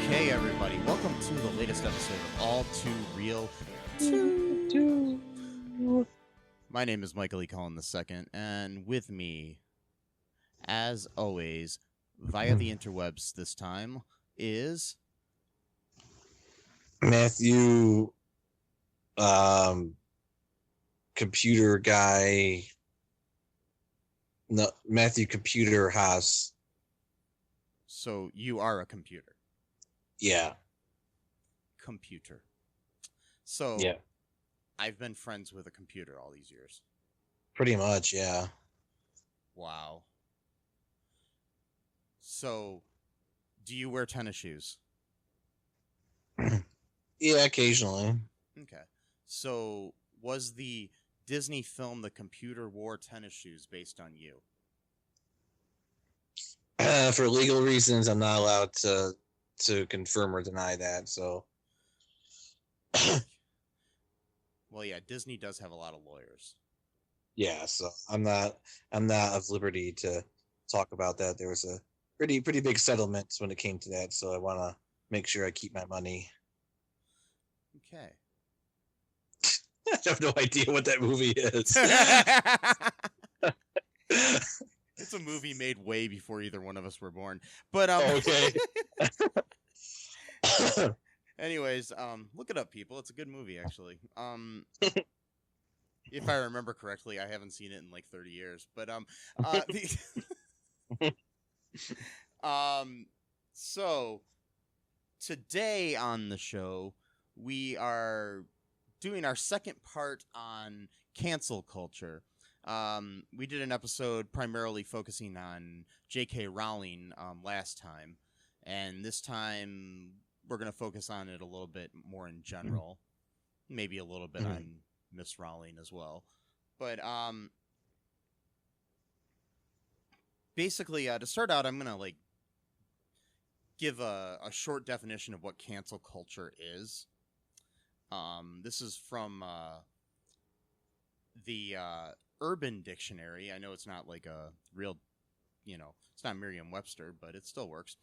Okay, everybody, welcome to the latest episode of All2ReelToo. My name is Michael E. Cullen II, and with me, as always, via the interwebs this time, is Matthew, computer guy. No, Matthew Computer Haas. So you are a computer. Yeah. Computer. So Yeah. I've been friends with a computer all these years. Pretty much, yeah. Wow. So, do you wear tennis shoes? Yeah, occasionally. Okay. So, was the Disney film The Computer Wore Tennis Shoes based on you? For legal reasons, I'm not allowed to confirm or deny that, so. Well, yeah, Disney does have a lot of lawyers. Yeah, so I'm not of liberty to talk about that. There was a pretty big settlement when it came to that, so I want to make sure I keep my money. Okay. I have no idea what that movie is. It's a movie made way before either one of us were born. But okay. Anyways, look it up, people. It's a good movie, actually. If I remember correctly, I haven't seen it in like 30 years. But so today on the show, we are doing our second part on cancel culture. We did an episode primarily focusing on J.K. Rowling last time, and this time we're going to focus on it a little bit more in general, maybe a little bit on Miss Rowling as well. But basically, to start out, I'm going to give a short definition of what cancel culture is. This is from the Urban Dictionary. I know it's not like a real, it's not Merriam-Webster, but it still works.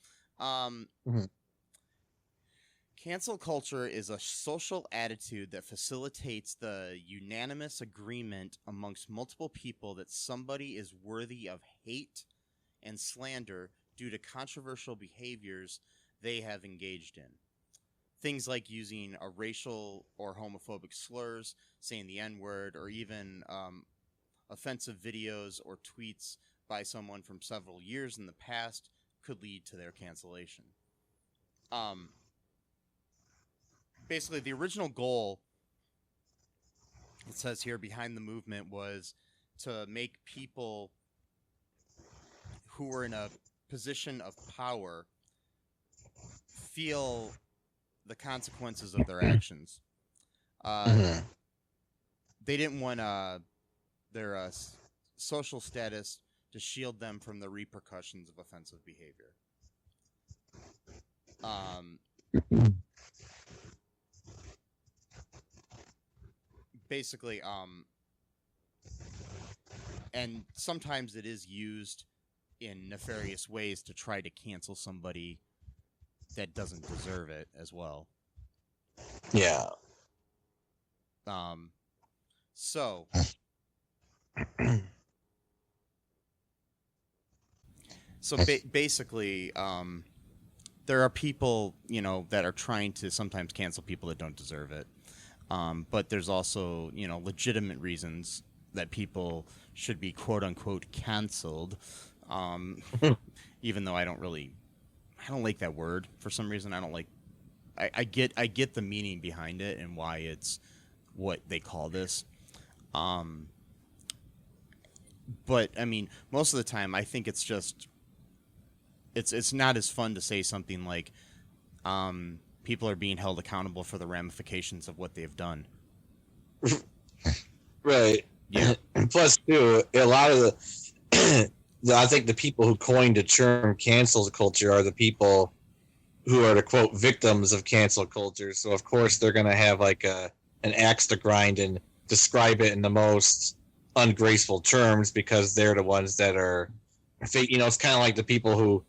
Cancel culture is a social attitude that facilitates the unanimous agreement amongst multiple people that somebody is worthy of hate and slander due to controversial behaviors they have engaged in. Things like using a racial or homophobic slurs, saying the N-word, or even offensive videos or tweets by someone from several years in the past could lead to their cancellation. Basically, the original goal, it says here, behind the movement was to make people who were in a position of power feel the consequences of their actions. They didn't want their social status to shield them from the repercussions of offensive behavior. Basically, and sometimes it is used in nefarious ways to try to cancel somebody that doesn't deserve it as well. Yeah. So basically, there are people, that are trying to sometimes cancel people that don't deserve it. But there's also, legitimate reasons that people should be quote unquote canceled. Even though I don't like that word for some reason. I don't like I get the meaning behind it and why it's what they call this. But I mean, most of the time, I think it's just it's not as fun to say something like, people are being held accountable for the ramifications of what they've done. Right. Yeah. Plus, too, a lot of the I think the people who coined the term cancel culture are the people who are the quote victims of cancel culture. So of course they're gonna have like an axe to grind and describe it in the most ungraceful terms because they're the ones that are, you know, it's kind of like the people who,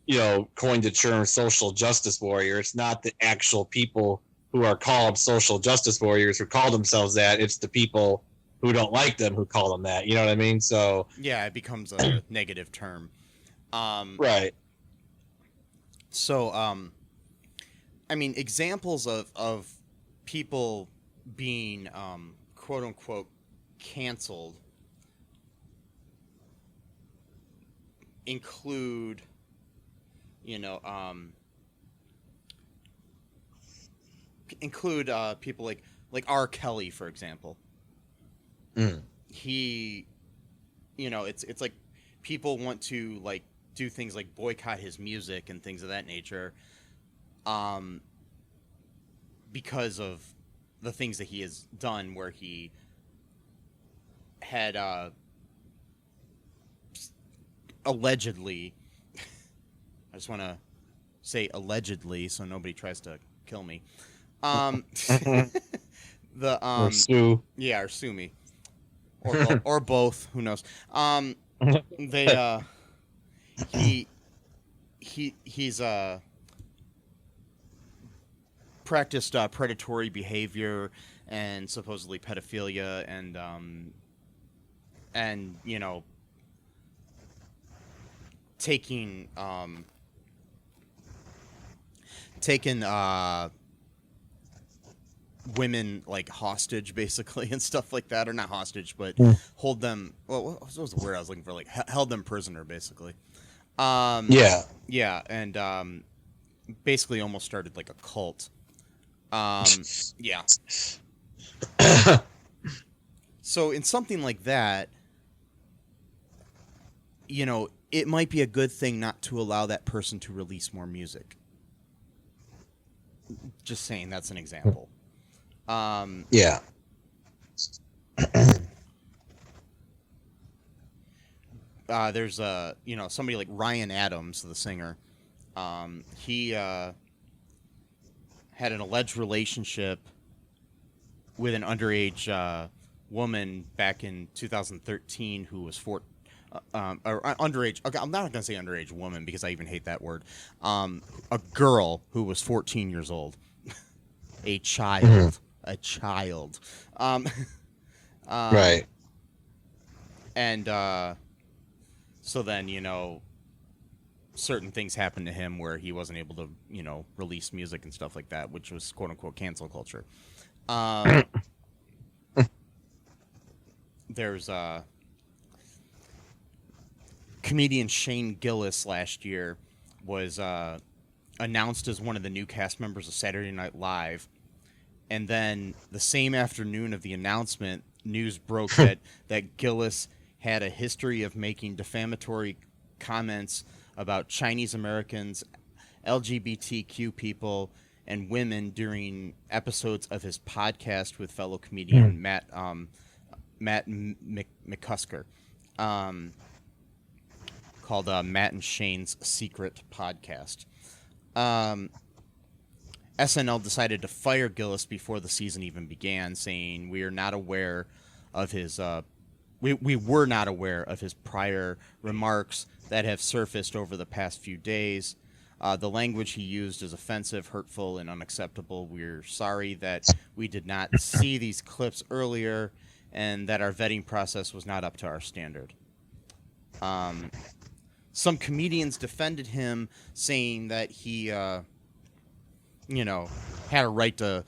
you know, coined the term social justice warrior. It's not the actual people who are called social justice warriors who call themselves that. It's the people who don't like them who call them that. You know what I mean? So yeah, it becomes a negative term. Right. So I mean, examples of people being quote unquote canceled include, you know, people like R. Kelly, for example. He, you know, it's like people want to like do things like boycott his music and things of that nature, because of the things that he has done, where he had allegedly, I just want to say allegedly so nobody tries to kill me. Or sue. Yeah, or sue me, or both. Who knows? They he's practiced predatory behavior and supposedly pedophilia, and you know, taking women like hostage, basically, and stuff like that, or not hostage, but hold them. Well, what was the word I was looking for? Like held them prisoner, basically. Yeah. Yeah, and basically almost started like a cult. Yeah. So in something like that, you know, it might be a good thing not to allow that person to release more music. Just saying, that's an example. Yeah. There's you know, somebody like Ryan Adams, the singer. He had an alleged relationship with an underage woman back in 2013 who was or underage. Okay, I'm not going to say underage woman because I even hate that word. A girl who was 14 years old, a child, a child. Right. And so then, you know, certain things happened to him where he wasn't able to, you know, release music and stuff like that, which was quote unquote cancel culture. There's comedian Shane Gillis last year was announced as one of the new cast members of Saturday Night Live, and then the same afternoon of the announcement, news broke that Gillis had a history of making defamatory comments about Chinese Americans, LGBTQ people, and women during episodes of his podcast with fellow comedian Matt McCusker, called Matt and Shane's Secret Podcast. SNL decided to fire Gillis before the season even began, saying we are not aware of his we were not aware of his prior remarks that have surfaced over the past few days. The language he used is offensive, hurtful, and unacceptable. We're sorry that we did not see these clips earlier and that our vetting process was not up to our standard. Some comedians defended him, saying that he, you know, had a right to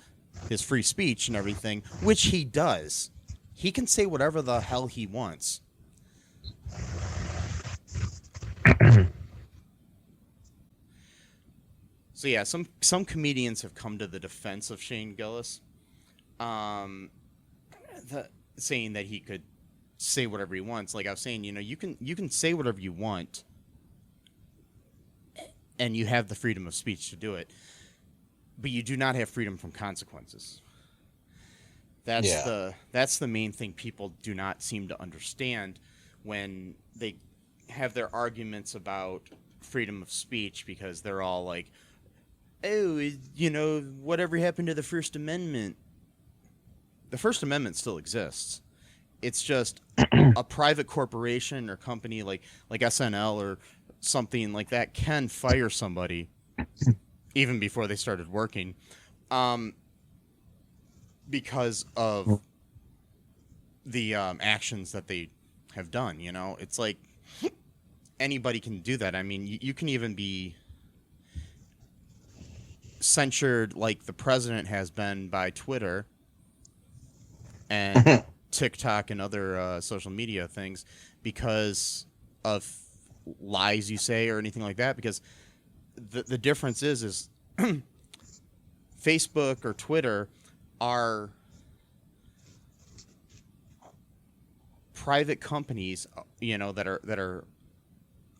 his free speech and everything, which he does. He can say whatever the hell he wants. So yeah, some comedians have come to the defense of Shane Gillis, um, saying that he could say whatever he wants. Like I was saying, you can say whatever you want, and you have the freedom of speech to do it, but you do not have freedom from consequences. That's the main thing people do not seem to understand when they have their arguments about freedom of speech, because they're all like, oh, whatever happened to the First Amendment? The First Amendment still exists. It's just a private corporation or company like SNL or something like that can fire somebody even before they started working, because of the actions that they have done. It's like anybody can do that. I mean, you can even be censured like the president has been by Twitter and TikTok and other social media things because of lies you say or anything like that. Because the difference is Facebook or Twitter are private companies, that are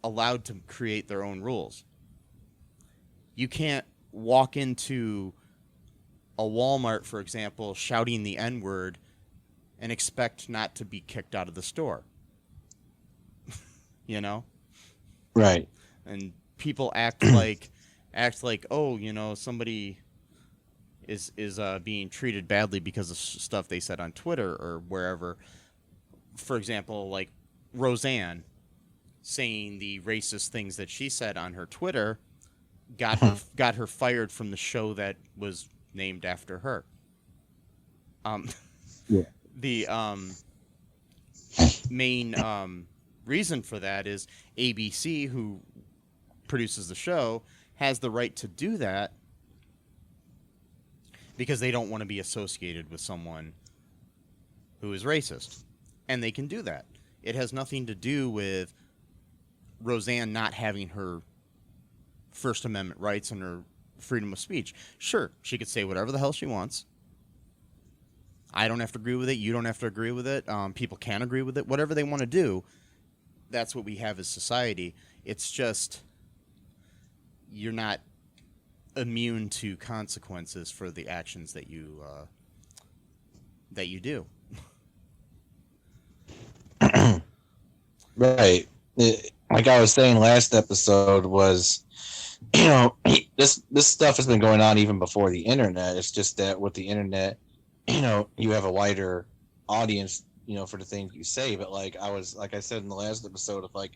allowed to create their own rules. You can't walk into a Walmart, for example, shouting the N-word and expect not to be kicked out of the store. Right. And people act like, somebody is being treated badly because of stuff they said on Twitter or wherever. For example, like Roseanne saying the racist things that she said on her Twitter got her fired from the show that was named after her. Yeah. The main reason for that is ABC, who produces the show, has the right to do that because they don't want to be associated with someone who is racist. And they can do that. It has nothing to do with Roseanne not having her First Amendment rights and her freedom of speech. Sure, she could say whatever the hell she wants. I don't have to agree with it. You don't have to agree with it. People can agree with it. Whatever they want to do, that's what we have as society. It's just you're not immune to consequences for the actions that you do. Right. Like I was saying last episode was, this stuff has been going on even before the internet. It's just that with the internet, you have a wider audience, for the things you say. But like I said in the last episode, if like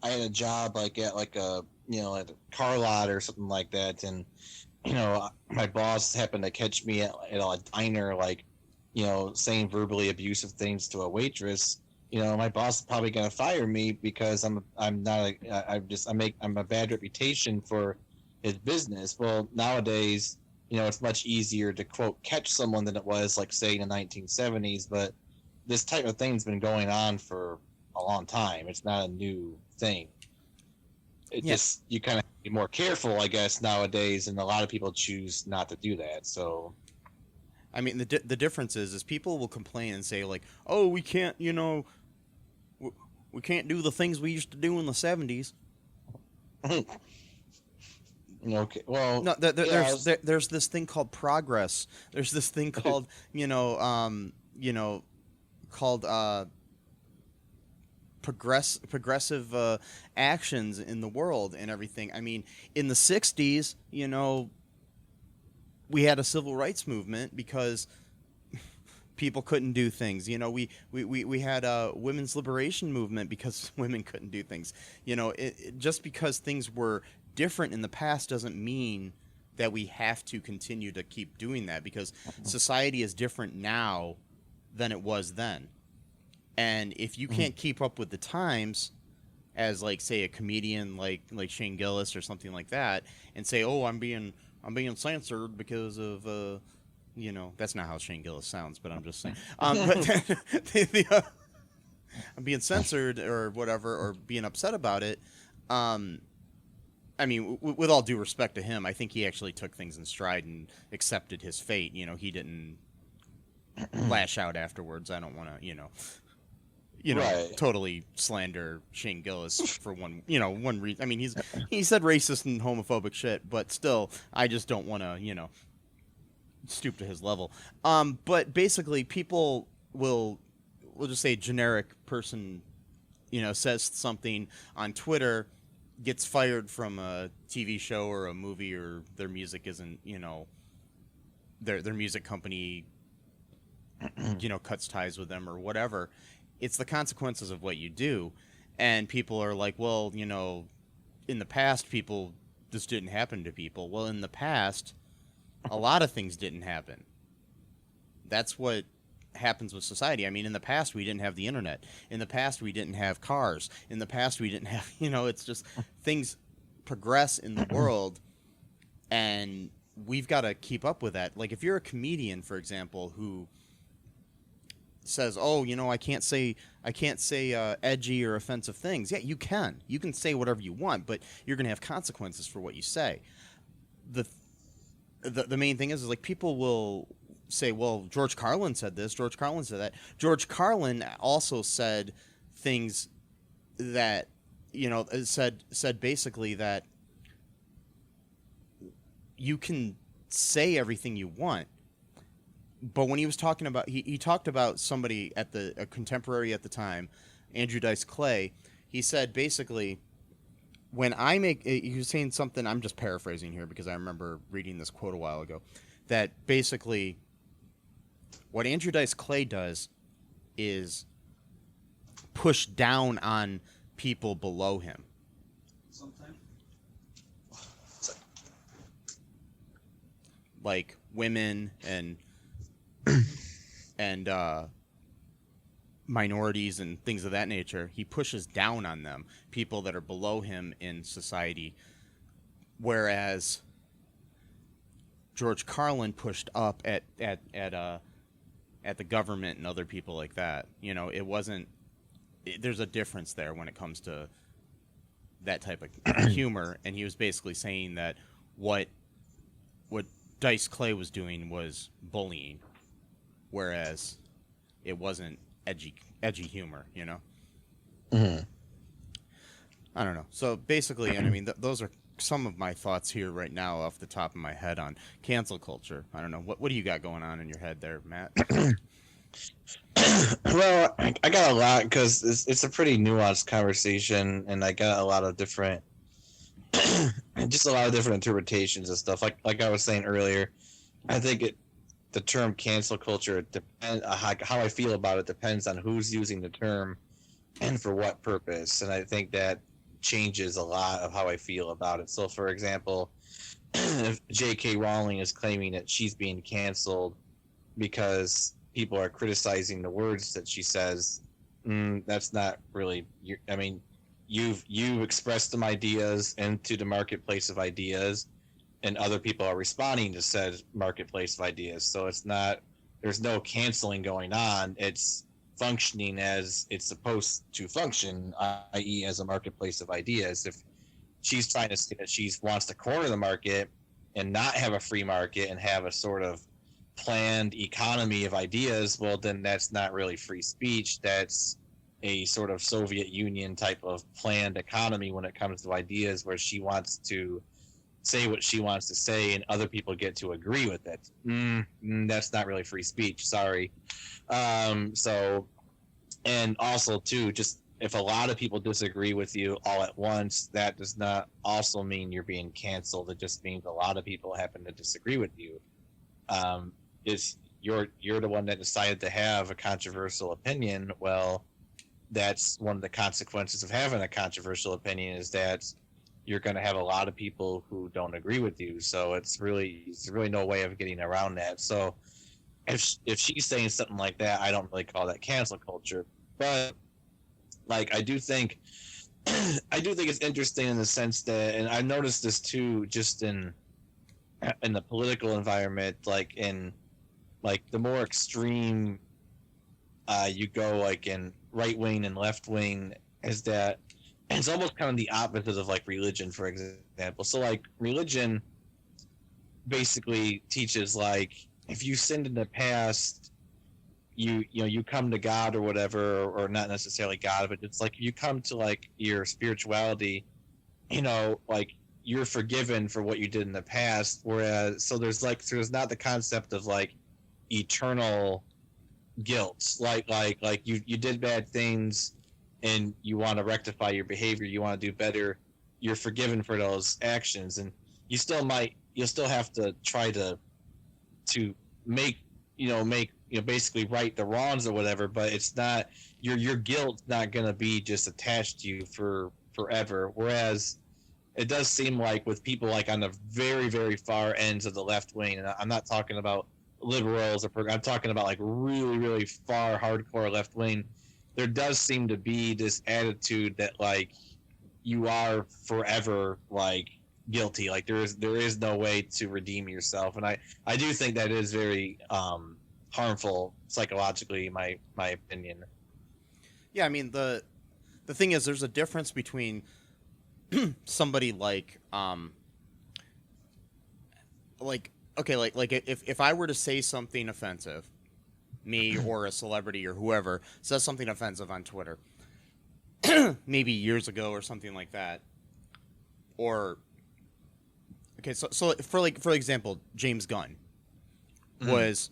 I had a job like at like a at a car lot or something like that, and my boss happened to catch me at a diner, like saying verbally abusive things to a waitress. My boss is probably gonna fire me because I'm a bad reputation for his business. Well, nowadays, it's much easier to quote catch someone than it was like say in the 1970s. But this type of thing's been going on for a long time. It's not a new thing. It just you kind of be more careful, I guess, nowadays, and a lot of people choose not to do that. So. I mean, the difference is people will complain and say like, "Oh, we can't, we can't do the things we used to do in the 70s." Okay. Well, no, there's this thing called progress. There's this thing called progressive actions in the world and everything. I mean, in the 60s, we had a civil rights movement because people couldn't do things. We had a women's liberation movement because women couldn't do things. Just because things were different in the past doesn't mean that we have to continue to keep doing that, because society is different now than it was then. And if you can't keep up with the times as, like, say, a comedian like Shane Gillis or something like that, and say, "Oh, I'm being censored because of that's not how Shane Gillis sounds, but I'm just saying, but I'm being censored or whatever, or being upset about it." I I mean, with all due respect to him, I think he actually took things in stride and accepted his fate. You know, he didn't lash out afterwards. I don't want to, Right. totally slander Shane Gillis for one reason. I mean, he said racist and homophobic shit, but still, I just don't want to, stoop to his level. But basically, people we'll just say generic person, says something on Twitter, gets fired from a TV show or a movie, or their music isn't, their music company, cuts ties with them or whatever. It's the consequences of what you do. And people are like, well, in the past, this didn't happen to people. Well, in the past, a lot of things didn't happen. That's what happens with society. I mean, in the past, we didn't have the internet. In the past, we didn't have cars. In the past, we didn't have, it's just things progress in the world, and we've got to keep up with that. Like, if you're a comedian, for example, who says, "Oh, I can't say edgy or offensive things." Yeah, you can. You can say whatever you want, but you're going to have consequences for what you say. The main thing is like people will say, "Well, George Carlin said this. George Carlin said that." George Carlin also said things that said basically that you can say everything you want. But when he was talking about, he talked about somebody a contemporary at the time, Andrew Dice Clay. He said basically, when I make, he was saying something, I'm just paraphrasing here because I remember reading this quote a while ago, that basically what Andrew Dice Clay does is push down on people below him. Sometimes. Like women and minorities and things of that nature. He pushes down on them, people that are below him in society, whereas George Carlin pushed up at the government and other people like that. It wasn't. There's a difference there when it comes to that type of humor, and he was basically saying that what Dice Clay was doing was bullying, whereas it wasn't edgy humor, Mm-hmm. I don't know. So basically, and I mean, those are some of my thoughts here right now off the top of my head on cancel culture. I don't know. What do you got going on in your head there, Matt? Well, I got a lot because it's a pretty nuanced conversation, and I got a lot of different, just a lot of different interpretations and stuff. Like I was saying earlier, I think the term cancel culture depends how I feel about it depends on who's using the term and for what purpose, and I think that changes a lot of how I feel about it. So, for example, if J.K. Rowling is claiming that she's being canceled because people are criticizing the words that she says, that's not really. I mean, you've expressed some ideas into the marketplace of ideas, and other people are responding to said marketplace of ideas. So it's not. There's no canceling going on. It's functioning as it's supposed to function, i.e., as a marketplace of ideas. If she's trying to say that she wants to corner the market and not have a free market and have a sort of planned economy of ideas, well, then that's not really free speech. That's a sort of Soviet Union type of planned economy when it comes to ideas, where she wants to say what she wants to say and other people get to agree with it. That's not really free speech. Sorry. So, and also too, just if a lot of people disagree with you all at once, that does not also mean you're being canceled. It just means a lot of people happen to disagree with you. Is you're the one that decided to have a controversial opinion. Well, that's one of the consequences of having a controversial opinion, is that you're going to have a lot of people who don't agree with you. So it's really no way of getting around that. So if she's saying something like that, I don't really call that cancel culture. But like, I do think it's interesting in the sense that, and I noticed this too, just in the political environment, like in like the more extreme you go, like in right wing and left wing, is that it's almost kind of the opposite of like religion, for example. So like religion basically teaches like if you sinned in the past, you come to God or whatever, or not necessarily God, but it's like you come to like your spirituality, like you're forgiven for what you did in the past. Whereas so there's not the concept of like eternal guilt, like you did bad things and you want to rectify your behavior, you want to do better, you're forgiven for those actions, and you'll still have to try to make basically right the wrongs or whatever, but it's not your guilt's not going to be just attached to you for forever. Whereas it does seem like with people like on the very, very far ends of the left wing, and I'm not talking about liberals I'm talking about like really, really far hardcore left wing, there does seem to be this attitude that like you are forever like guilty, like there is no way to redeem yourself. And I do think that is very harmful psychologically, in my opinion. Yeah, I mean the thing is, there's a difference between somebody like okay, like if I were to say something offensive, me or a celebrity or whoever says something offensive on Twitter, maybe years ago or something like that, or okay, so for example, James Gunn was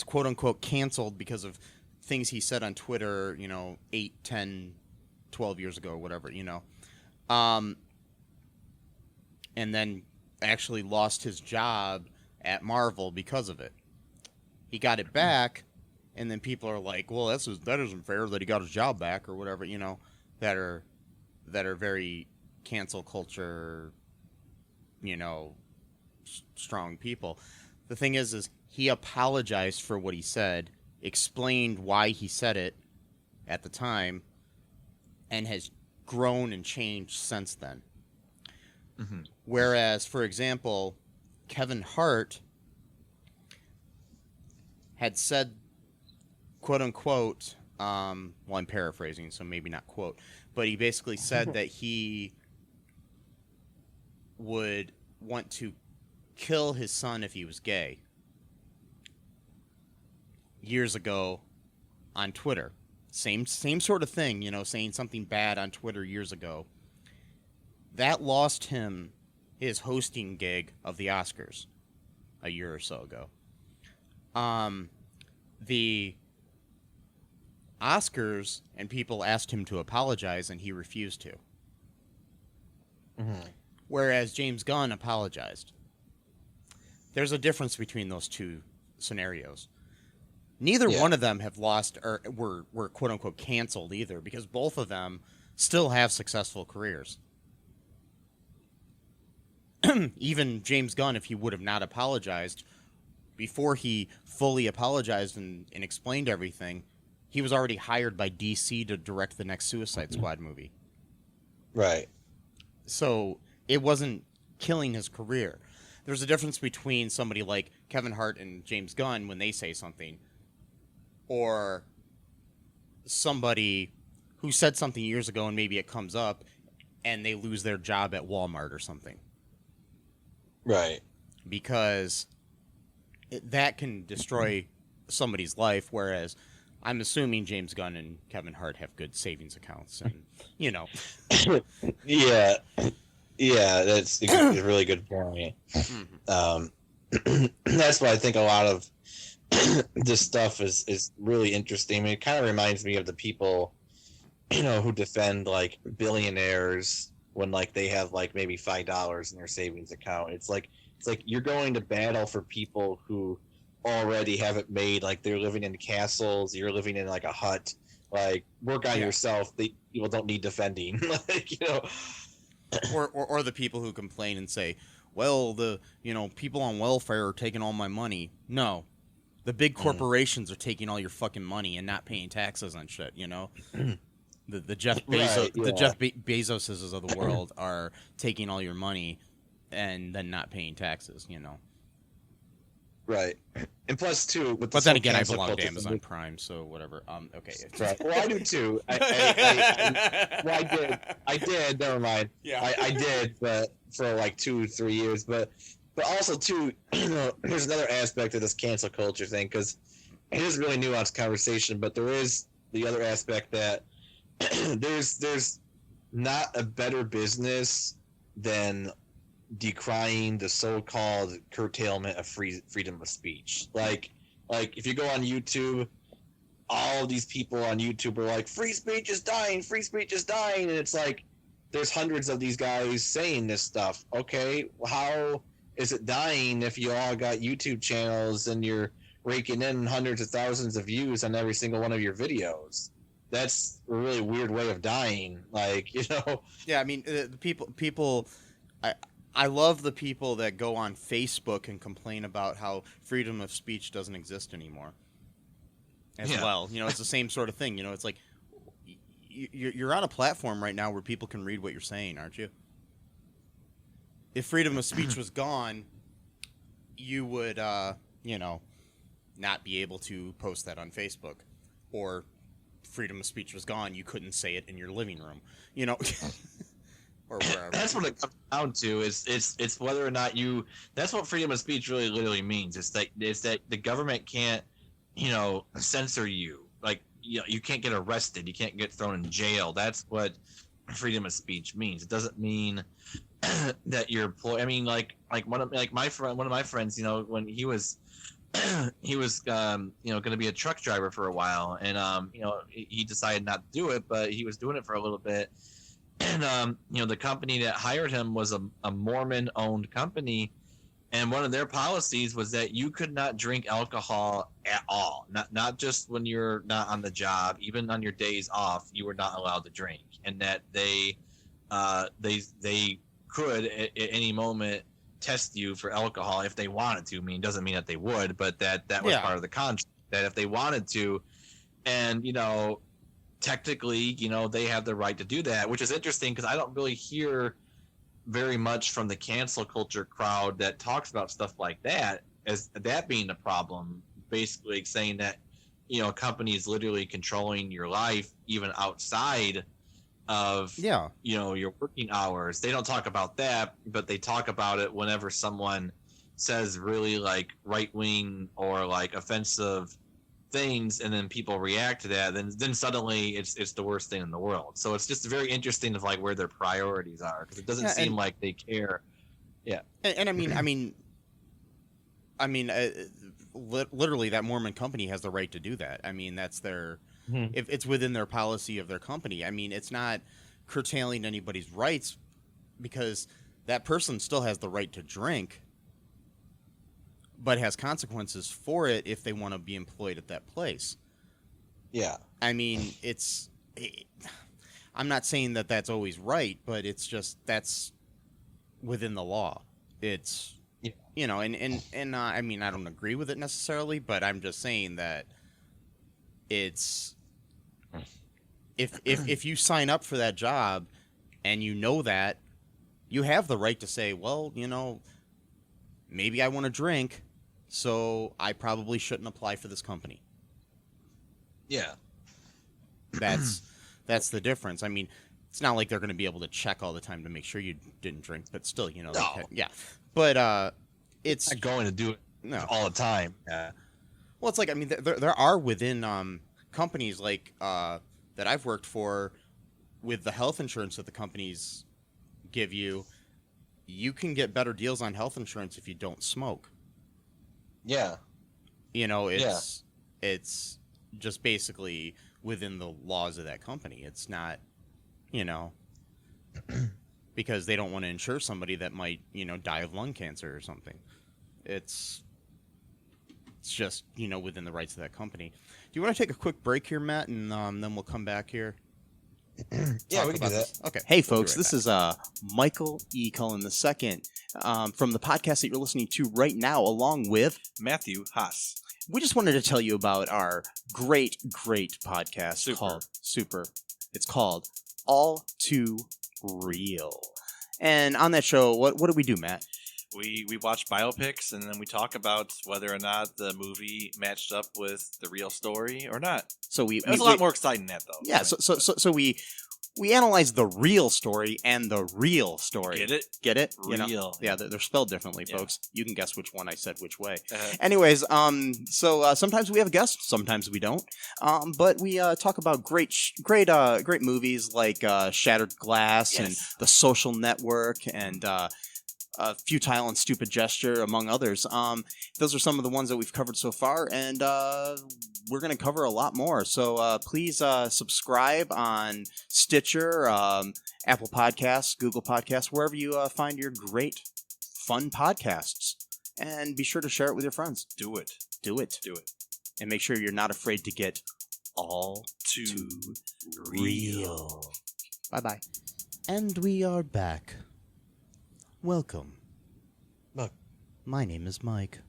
quote unquote canceled because of things he said on Twitter, 8, 10, 12 years ago or whatever, and then actually lost his job at Marvel because of it. He got it back, and then people are like, well, that isn't fair that he got his job back or whatever, that are very cancel culture, strong people. The thing is he apologized for what he said, explained why he said it at the time, and has grown and changed since then. Mm-hmm. Whereas, for example, Kevin Hart had said, quote unquote, well, I'm paraphrasing, so maybe not quote, but he basically said that he would want to kill his son if he was gay years ago on Twitter. Same sort of thing, saying something bad on Twitter years ago. That lost him his hosting gig of the Oscars a year or so ago. The Oscars and people asked him to apologize, and he refused to. Mm-hmm. Whereas James Gunn apologized. There's a difference between those two scenarios. Neither one of them have lost or were quote unquote canceled either, because both of them still have successful careers. Even James Gunn, if he would have not apologized, before he fully apologized and explained everything, he was already hired by DC to direct the next Suicide Squad movie. Right. So it wasn't killing his career. There's a difference between somebody like Kevin Hart and James Gunn when they say something, or somebody who said something years ago and maybe it comes up and they lose their job at Walmart or something. Right. Because that can destroy somebody's life, whereas I'm assuming James Gunn and Kevin Hart have good savings accounts, and Yeah, that's a really good point. Mm-hmm. That's why I think a lot of this stuff is really interesting. I mean, it kind of reminds me of the people, who defend like billionaires when like they have like maybe $5 in their savings account. It's like you're going to battle for people who already have it made, like they're living in castles, you're living in like a hut. Like, work on yourself. People don't need defending. Or the people who complain and say, well, the people on welfare are taking all my money. No, the big corporations are taking all your fucking money and not paying taxes on shit. The Jeff Bezos, the Jeff Bezoses of the world are taking all your money and then not paying taxes. Right. And plus, too, with the But then again, I cancel belong to culture Amazon thing- Prime, so whatever. Okay. Right. Well, I do too. I did. Never mind. Yeah. I did, but for like 2-3 years. But also too, there's another aspect of this cancel culture thing, because it is a really nuanced conversation. But there is the other aspect that there's not a better business than decrying the so-called curtailment of freedom of speech. Like if you go on YouTube, all of these people on YouTube are like, free speech is dying, and it's like there's hundreds of these guys saying this stuff. Okay, how is it dying if you all got YouTube channels and you're raking in hundreds of thousands of views on every single one of your videos? That's a really weird way of dying. Like, you know. Yeah, I mean, the people. I love the people that go on Facebook and complain about how freedom of speech doesn't exist anymore. As well, you know, it's the same sort of thing. You know, it's like you're on a platform right now where people can read what you're saying, aren't you? If freedom of speech was gone, you would, you know, not be able to post that on Facebook, or freedom of speech was gone, you couldn't say it in your living room, you know. Or wherever. That's what it comes down to. It's whether or not you. That's what freedom of speech really literally means. It's that the government can't, you know, censor you. Like, you know, you can't get arrested. You can't get thrown in jail. That's what freedom of speech means. It doesn't mean that you're employed. I mean, like one of my friends, you know, when he was you know, going to be a truck driver for a while, and you know, he decided not to do it, but he was doing it for a little bit. And you know, the company that hired him was a Mormon-owned company, and one of their policies was that you could not drink alcohol at all. Not just when you're not on the job, even on your days off, you were not allowed to drink, and that they could at any moment test you for alcohol if they wanted to. I mean, it doesn't mean that they would, but that was part of the contract, that if they wanted to, and you know. Technically, you know, they have the right to do that, which is interesting because I don't really hear very much from the cancel culture crowd that talks about stuff like that as that being the problem. Basically saying that, you know, a company is literally controlling your life even outside of, you know, your working hours. They don't talk about that, but they talk about it whenever someone says really like right-wing or like offensive things, and then people react to that, then suddenly it's the worst thing in the world. So it's just very interesting of like where their priorities are, because it doesn't seem like they care. And I mean literally that Mormon company has the right to do that. I mean, that's their if it's within their policy of their company. I mean, it's not curtailing anybody's rights, because that person still has the right to drink, but has consequences for it if they want to be employed at that place. Yeah. I mean, I'm not saying that that's always right, but it's just, that's within the law. It's, you know, and I mean, I don't agree with it necessarily, but I'm just saying that it's, if you sign up for that job and you know that, you have the right to say, well, you know, maybe I want to drink, so I probably shouldn't apply for this company. Yeah. That's the difference. I mean, it's not like they're going to be able to check all the time to make sure you didn't drink, but still, you know, yeah. But it's not going to do it all the time. Yeah. Well, it's like, I mean, there are within companies like that I've worked for, with the health insurance that the companies give you, you can get better deals on health insurance if you don't smoke. Yeah. You know, it's just basically within the laws of that company. It's not, you know, because they don't want to insure somebody that might, you know, die of lung cancer or something. It's just, you know, within the rights of that company. Do you want to take a quick break here, Matt, and then we'll come back here? Yeah, we can do that. Okay. Hey, folks, this is Michael E. Cullen II from the podcast that you're listening to right now, along with Matthew Haas. We just wanted to tell you about our great podcast called Super. It's called All2Real. And on that show, what do we do, Matt? We watch biopics and then we talk about whether or not the movie matched up with the real story or not. So It was a lot more exciting than that, though. Yeah. So we analyze the real story and the real story. Get it? Get it? Real. You know? Yeah, they're spelled differently, Yeah. folks. You can guess which one I said which way. Uh-huh. Anyways, so sometimes we have guests, sometimes we don't. But we talk about great movies like Shattered Glass and The Social Network and Futile and Stupid Gesture, among others. Those are some of the ones that we've covered so far, and we're going to cover a lot more. So please subscribe on Stitcher, Apple Podcasts, Google Podcasts, wherever you find your great, fun podcasts. And be sure to share it with your friends. Do it. Do it. Do it. And make sure you're not afraid to get all too real. Bye-bye. And we are back. Welcome. Look. My name is Mike.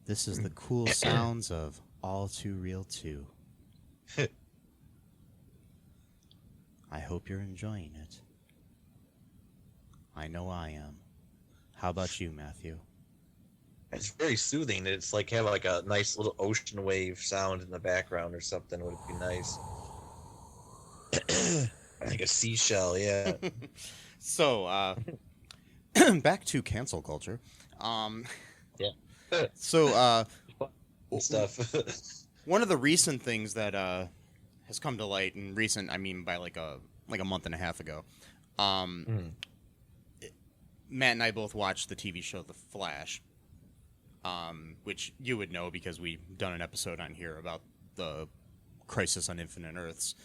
This is the cool sounds of All2ReelToo. I hope you're enjoying it. I know I am. How about you, Matthew? It's very soothing. It's like have like a nice little ocean wave sound in the background or something would be nice. Like a seashell, yeah. So, back to cancel culture. Yeah. So, Stuff. one of the recent things that has come to light, and recent, I mean by like a month and a half ago, Matt and I both watched the TV show The Flash, which you would know because we've done an episode on here about the Crisis on Infinite Earths.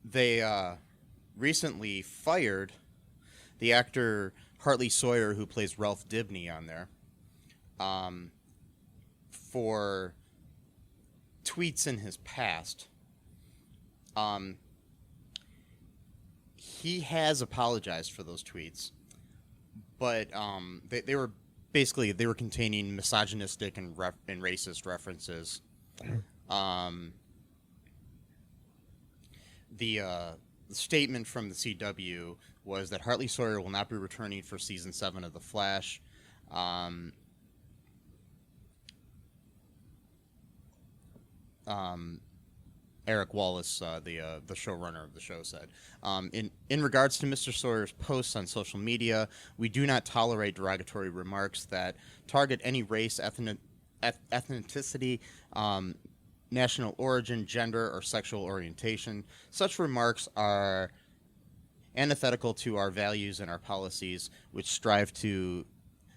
They recently fired the actor Hartley Sawyer, who plays Ralph Dibny on there, for tweets in his past. He has apologized for those tweets, but they were basically containing misogynistic and racist references. The statement from the CW was that Hartley Sawyer will not be returning for season 7 of The Flash. Eric Wallace, the showrunner of the show, said, in regards to Mr. Sawyer's posts on social media, we do not tolerate derogatory remarks that target any race, ethnicity, national origin, gender, or sexual orientation. Such remarks are antithetical to our values and our policies, which strive to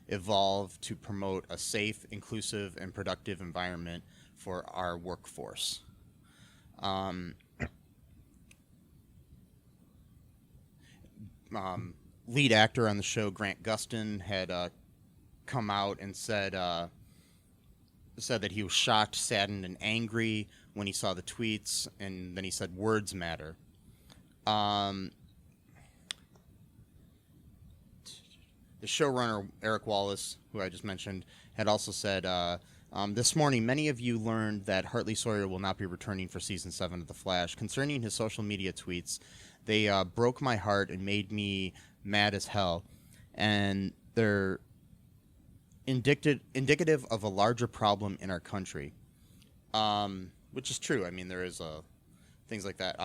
evolve to promote a safe, inclusive, and productive environment for our workforce. Lead actor on the show, Grant Gustin, had come out and said that he was shocked, saddened, and angry when he saw the tweets, and then he said words matter. The showrunner, Eric Wallace, who I just mentioned, had also said, this morning, many of you learned that Hartley Sawyer will not be returning for Season 7 of The Flash. Concerning his social media tweets, they broke my heart and made me mad as hell. And they're indicative of a larger problem in our country, which is true. I mean, there is things like that.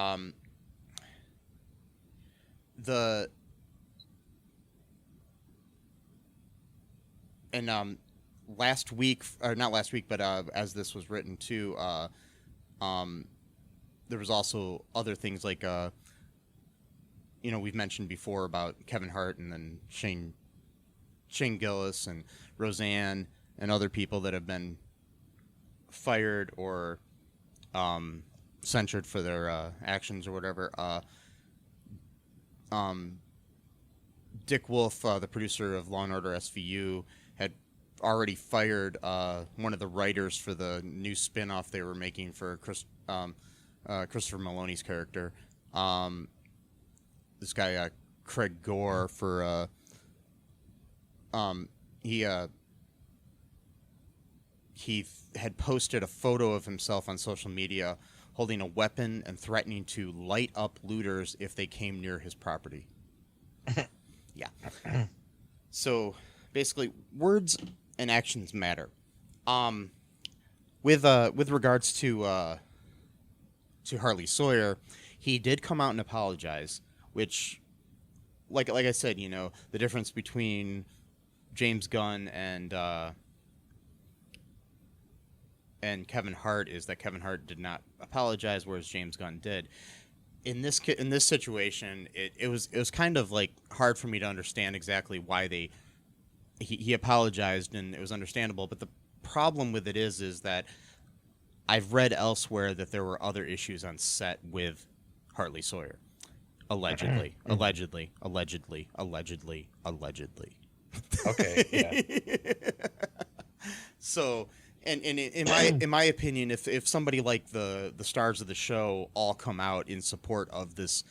Last week, or not last week, but as this was written too, there was also other things like, we've mentioned before about Kevin Hart and then Shane Gillis and Roseanne and other people that have been fired or censured for their actions or whatever. Dick Wolf, the producer of Law & Order SVU, had already fired one of the writers for the new spin-off they were making for Christopher Maloney's character. This guy, Craig Gore, for he had posted a photo of himself on social media holding a weapon and threatening to light up looters if they came near his property. So basically, words and actions matter. With regards to Harley Sawyer, he did come out and apologize, which, like I said, the difference between James Gunn and Kevin Hart is that Kevin Hart did not apologize, whereas James Gunn did. In this situation, it was kind of like hard for me to understand exactly why he apologized, and it was understandable. But the problem with it is that I've read elsewhere that there were other issues on set with Harley Sawyer, allegedly. Okay. Yeah. So, and in my opinion, if somebody like the stars of the show all come out in support of this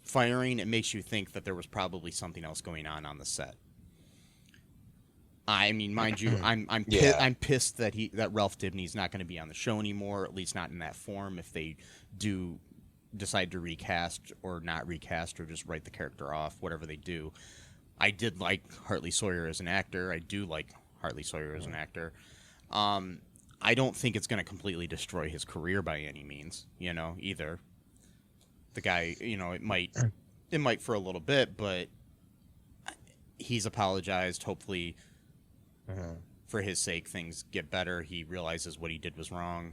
firing, it makes you think that there was probably something else going on the set. I mean, mind you, I'm pissed that Ralph Dibny's not going to be on the show anymore, at least not in that form. If they do decide to recast or not recast or just write the character off, whatever they do. I did like Hartley Sawyer as an actor. I do like Hartley Sawyer as an actor. I don't think it's going to completely destroy his career by any means, either. The guy, it might for a little bit, but he's apologized. Hopefully, for his sake, things get better. He realizes what he did was wrong,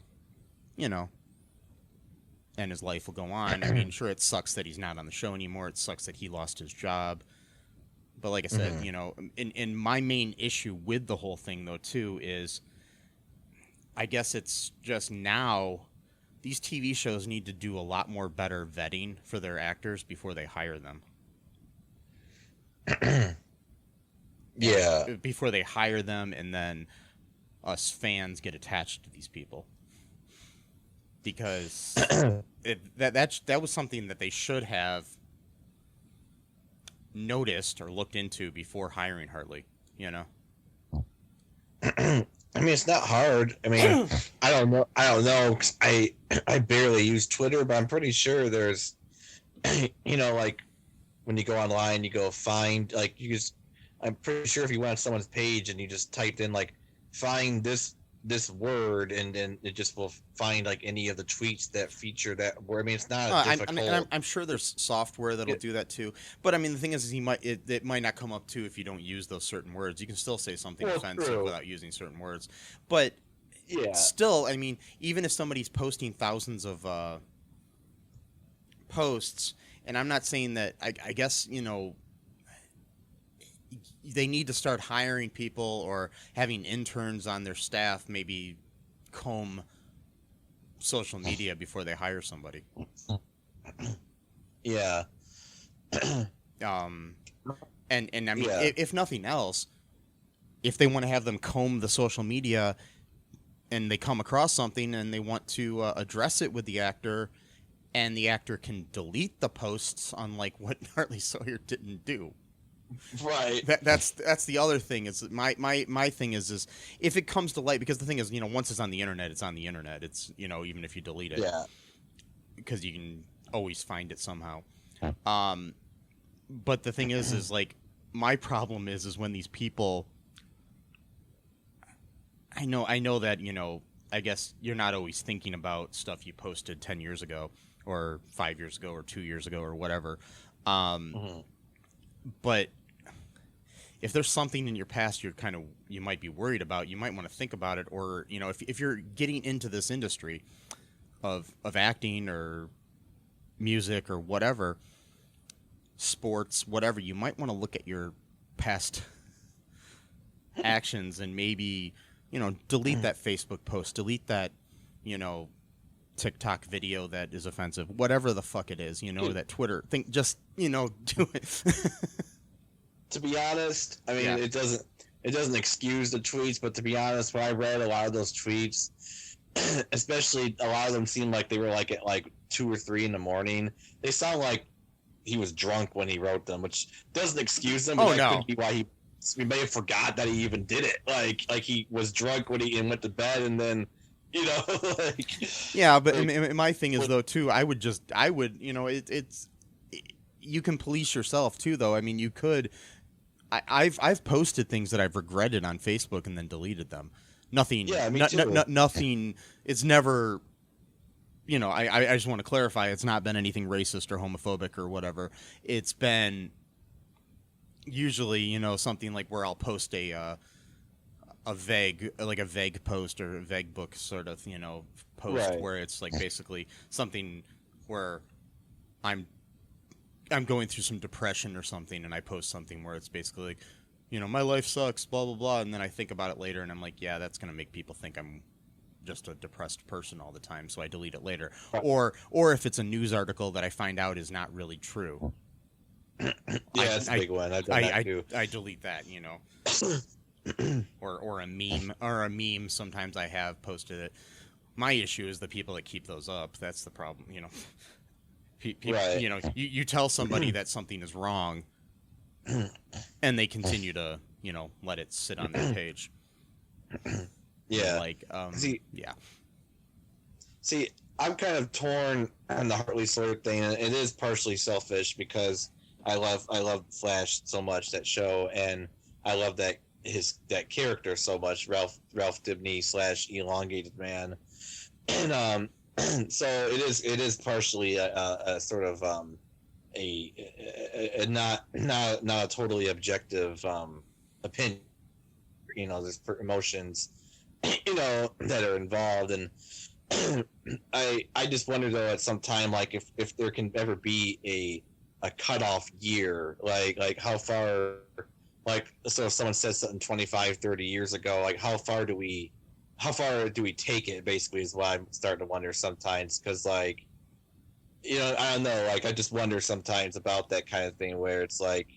and his life will go on. I mean, sure, it sucks that he's not on the show anymore. It sucks that he lost his job. But like I said, in my main issue with the whole thing, though, too, is I guess it's just now these TV shows need to do a lot more better vetting for their actors before they hire them. Yeah. Before they hire them, and then us fans get attached to these people. Because that was something that they should have noticed or looked into before hiring Hartley, I mean, it's not hard. I mean, I don't know. 'Cause I barely use Twitter, but I'm pretty sure there's, like when you go online, you go find, like, I'm pretty sure if you went on someone's page and you just typed in, like, find this word, and then it just will find, like, any of the tweets that feature that word. I mean, it's not difficult. I'm sure there's software that'll do that too. But I mean, the thing is it might not come up too if you don't use those certain words. You can still say something offensive without using certain words. But still, I mean, even if somebody's posting thousands of posts, and I'm not saying that, I guess, they need to start hiring people or having interns on their staff, maybe comb social media before they hire somebody. Yeah. And I mean, if nothing else, if they want to have them comb the social media and they come across something and they want to address it with the actor, and the actor can delete the posts, unlike what Hartley Sawyer didn't do. Right. That's the other thing. Is my thing is if it comes to light, because the thing is, once it's on the internet, it's on the internet. It's, even if you delete it, because you can always find it somehow. But the thing is like, my problem is when these people, I know that, I guess you're not always thinking about stuff you posted 10 years ago or 5 years ago or 2 years ago or whatever. But if there's something in your past you might be worried about, you might want to think about it. Or, if you're getting into this industry of acting or music or whatever, sports, whatever, you might want to look at your past actions and maybe, delete that Facebook post, delete that, TikTok video that is offensive, whatever the fuck it is, that Twitter thing, just, do it. To be honest, I mean, it doesn't excuse the tweets, but to be honest, when I read a lot of those tweets, especially a lot of them seemed like they were like at like 2 or 3 in the morning. They sound like he was drunk when he wrote them, which doesn't excuse them. But that could be why he may have forgot that he even did it. Like he was drunk when he went to bed, and then, like, yeah. But my thing is, though, too, I would, it's, you can police yourself too, though. I mean, you could. I've posted things that I've regretted on Facebook and then deleted them. Nothing. Yeah, me too. Nothing. It's never. I just want to clarify. It's not been anything racist or homophobic or whatever. It's been usually, something like where I'll post a vague post or a vague book sort of, post Right. where it's like basically something where I'm going through some depression or something, and I post something where it's basically like, my life sucks, blah blah blah, and then I think about it later, and I'm like, yeah, that's gonna make people think I'm just a depressed person all the time, so I delete it later. Right. Or if it's a news article that I find out is not really true, That's a big one. I've done that too. I delete that, or a meme. Sometimes I have posted it. My issue is the people that keep those up. That's the problem, Right. You tell somebody that something is wrong, and they continue to, let it sit on their page. Yeah. See, I'm kind of torn on the Hartley Sawyer thing, and it is partially selfish because I love Flash so much, that show, and I love that character so much, Ralph Dibny / Elongated Man, and so it is partially a sort of a not a totally objective opinion. There's emotions that are involved, and I just wonder though at some time, like if there can ever be a cutoff year, like how far, like, so if someone says something 25, 30 years ago, like how far do we take it, basically, is what I'm starting to wonder sometimes, because I don't know, like I just wonder sometimes about that kind of thing where it's like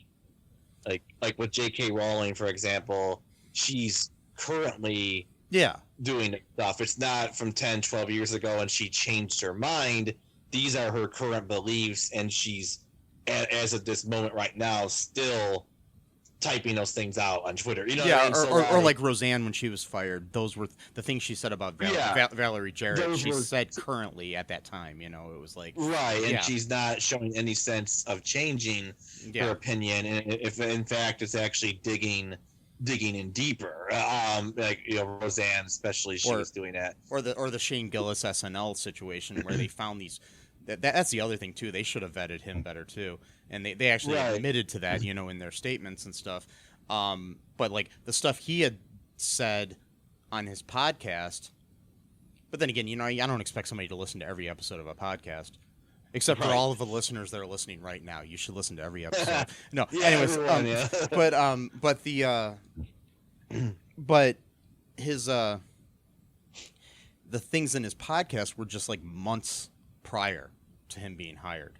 with J.K. Rowling, for example, she's currently doing stuff. It's not from 10, 12 years ago and she changed her mind. These are her current beliefs, and she's, as of this moment right now, still typing those things out on Twitter. Or like Roseanne when she was fired. Those were the things she said about Valerie Jarrett. She said currently at that time. It was like and she's not showing any sense of changing her opinion, and if in fact it's actually digging in deeper. Roseanne especially, she was doing that. Or the Shane Gillis SNL situation where they found these. That's the other thing too. They should have vetted him better too, and they actually admitted to that, in their statements and stuff. But like the stuff he had said on his podcast. But then again, I don't expect somebody to listen to every episode of a podcast, except for all of the listeners that are listening right now. You should listen to every episode. No, anyways, but his the things in his podcast were just like months prior to him being hired.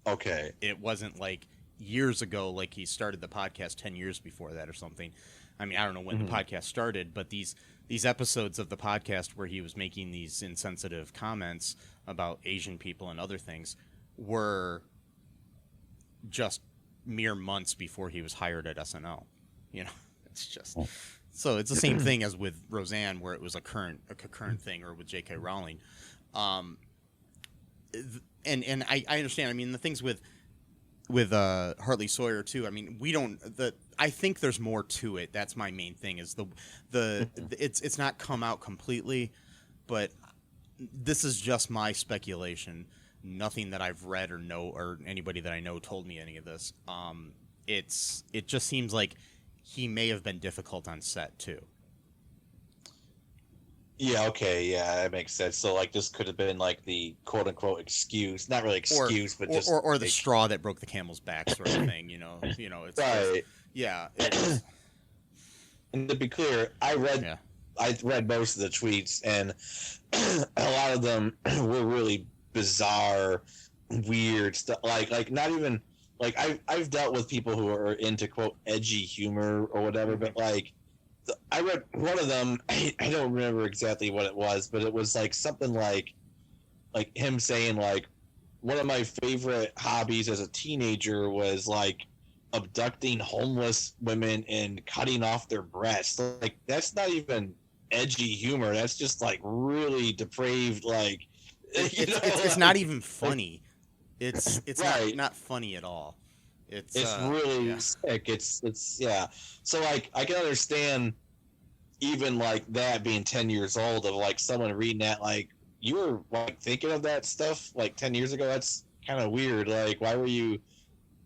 Okay. It wasn't like years ago, like he started the podcast 10 years before that or something. I mean, I don't know when the podcast started, but these episodes of the podcast where he was making these insensitive comments about Asian people and other things were just mere months before he was hired at SNL. It's just so it's the same thing as with Roseanne, where it was a current thing, or with J.K. Rowling. And I understand. I mean, the things with Hartley Sawyer too. I mean, I think there's more to it. That's my main thing. Is it's not come out completely, but this is just my speculation. Nothing that I've read or know, or anybody that I know told me any of this. It just seems like he may have been difficult on set too. Yeah, okay, yeah, that makes sense. So, like, this could have been, like, the quote-unquote excuse. Not really excuse, but just... Or the straw that broke the camel's back sort of thing, It's right. Yeah. It is. And to be clear, I read most of the tweets, and a lot of them were really bizarre, weird stuff. Like not even... Like, I've dealt with people who are into, quote, edgy humor or whatever, but, like... I read one of them. I don't remember exactly what it was, but it was like something like him saying, like, one of my favorite hobbies as a teenager was like abducting homeless women and cutting off their breasts. Like, that's not even edgy humor. That's just like really depraved. Like, it's not even funny. It's Right. not funny at all. It's really yeah. sick. It's yeah. So like I can understand even like that being 10 years old of like someone reading that like you were like thinking of that stuff like 10 years ago. That's kind of weird. Like why were you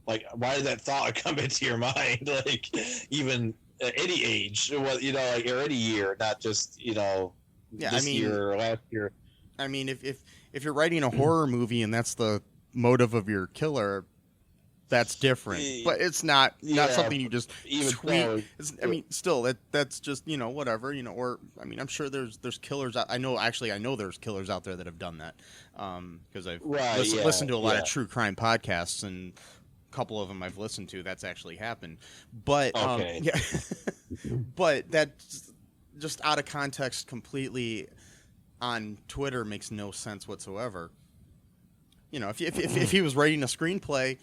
like why did that thought come into your mind like even at any age like or any year, not just Yeah, this year or last year. I mean, if you're writing a horror movie and that's the motive of your killer, that's different. But it's not Yeah, something you just even tweet. so, I mean, still that's just whatever Or I mean, I'm sure there's killers. I know there's killers out there that have done that because I've listened to a lot of true crime podcasts, and a couple of them I've listened to. That's actually happened. But okay. yeah, but that's just out of context completely. On Twitter makes no sense whatsoever. If he was writing a screenplay,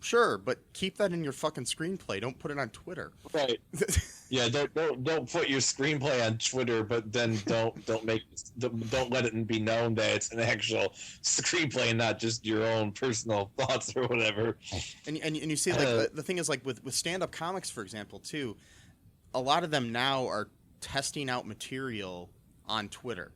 sure, but keep that in your fucking screenplay. Don't put it on Twitter. Right. Yeah, don't put your screenplay on Twitter, but then don't let it be known that it's an actual screenplay and not just your own personal thoughts or whatever. And you see, like the thing is, like with stand-up comics, for example, too, a lot of them now are testing out material on Twitter.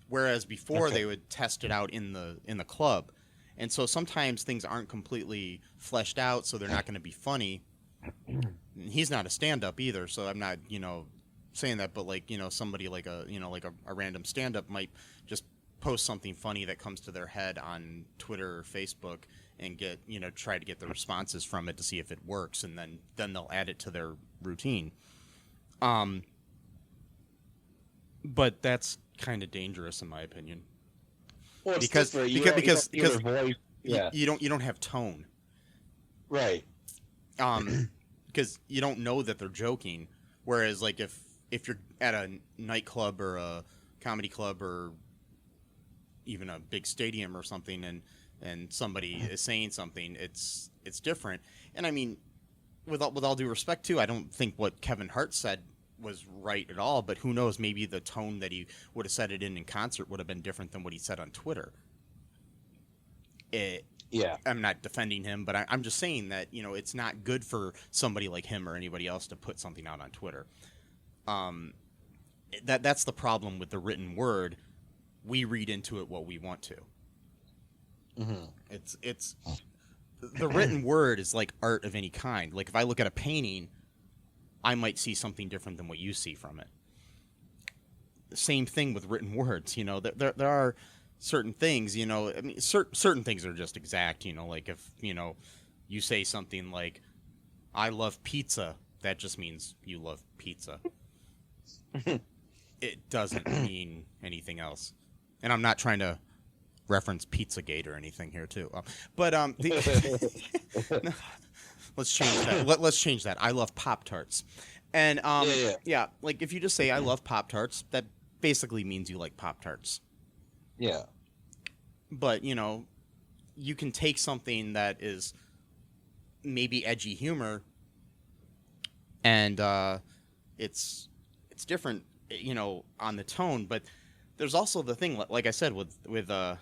Whereas before they would test it out in the club, and so sometimes things aren't completely fleshed out, so they're not going to be funny. He's not a stand-up either, so I'm not saying that, but like somebody like a random stand-up might just post something funny that comes to their head on Twitter or Facebook and get try to get the responses from it to see if it works, and then they'll add it to their routine. But that's kind of dangerous in my opinion. Well, because voice, you don't have tone. Right. Because you don't know that they're joking. Whereas like if you're at a nightclub or a comedy club or even a big stadium or something and somebody is saying something, it's different. And I mean, with all due respect too, I don't think what Kevin Hart said was right at all, but who knows, maybe the tone that he would have said it in concert would have been different than what he said on Twitter. I'm not defending him, but I'm just saying that it's not good for somebody like him or anybody else to put something out on Twitter. That's the problem with the written word. We read into it what we want to. It's the written word is like art of any kind. Like if I look at a painting, I might see something different than what you see from it. The same thing with written words. There are certain things. I mean, certain things are just exact. Like if you say something like, "I love pizza," that just means you love pizza. It doesn't mean anything else. And I'm not trying to reference Pizzagate or anything here too. Let's change that. Let's change that. I love Pop-Tarts. And like if you just say I love Pop-Tarts, that basically means you like Pop-Tarts. Yeah. But, you can take something that is maybe edgy humor and it's different, on the tone, but there's also the thing, like I said, with this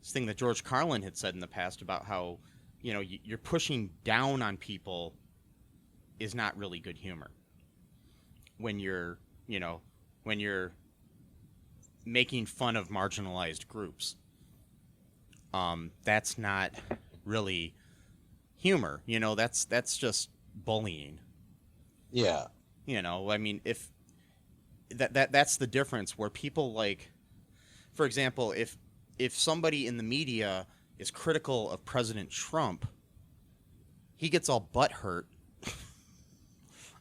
thing that George Carlin had said in the past about how you're pushing down on people is not really good humor. When you're making fun of marginalized groups, that's not really humor. That's just bullying. Yeah. I mean, if that's the difference where people like, for example, if somebody in the media is critical of President Trump, he gets all butthurt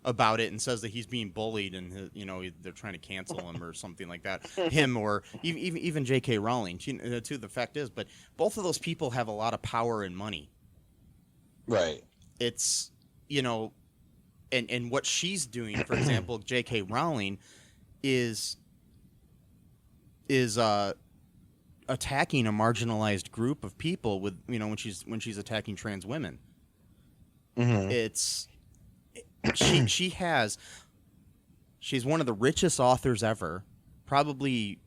about it and says that he's being bullied and they're trying to cancel him or something like that. Him or even J.K. Rowling. Too. The fact is, but both of those people have a lot of power and money. Right. It's and what she's doing, for example, J.K. Rowling is attacking a marginalized group of people with when she's attacking trans women. It's she's one of the richest authors ever, probably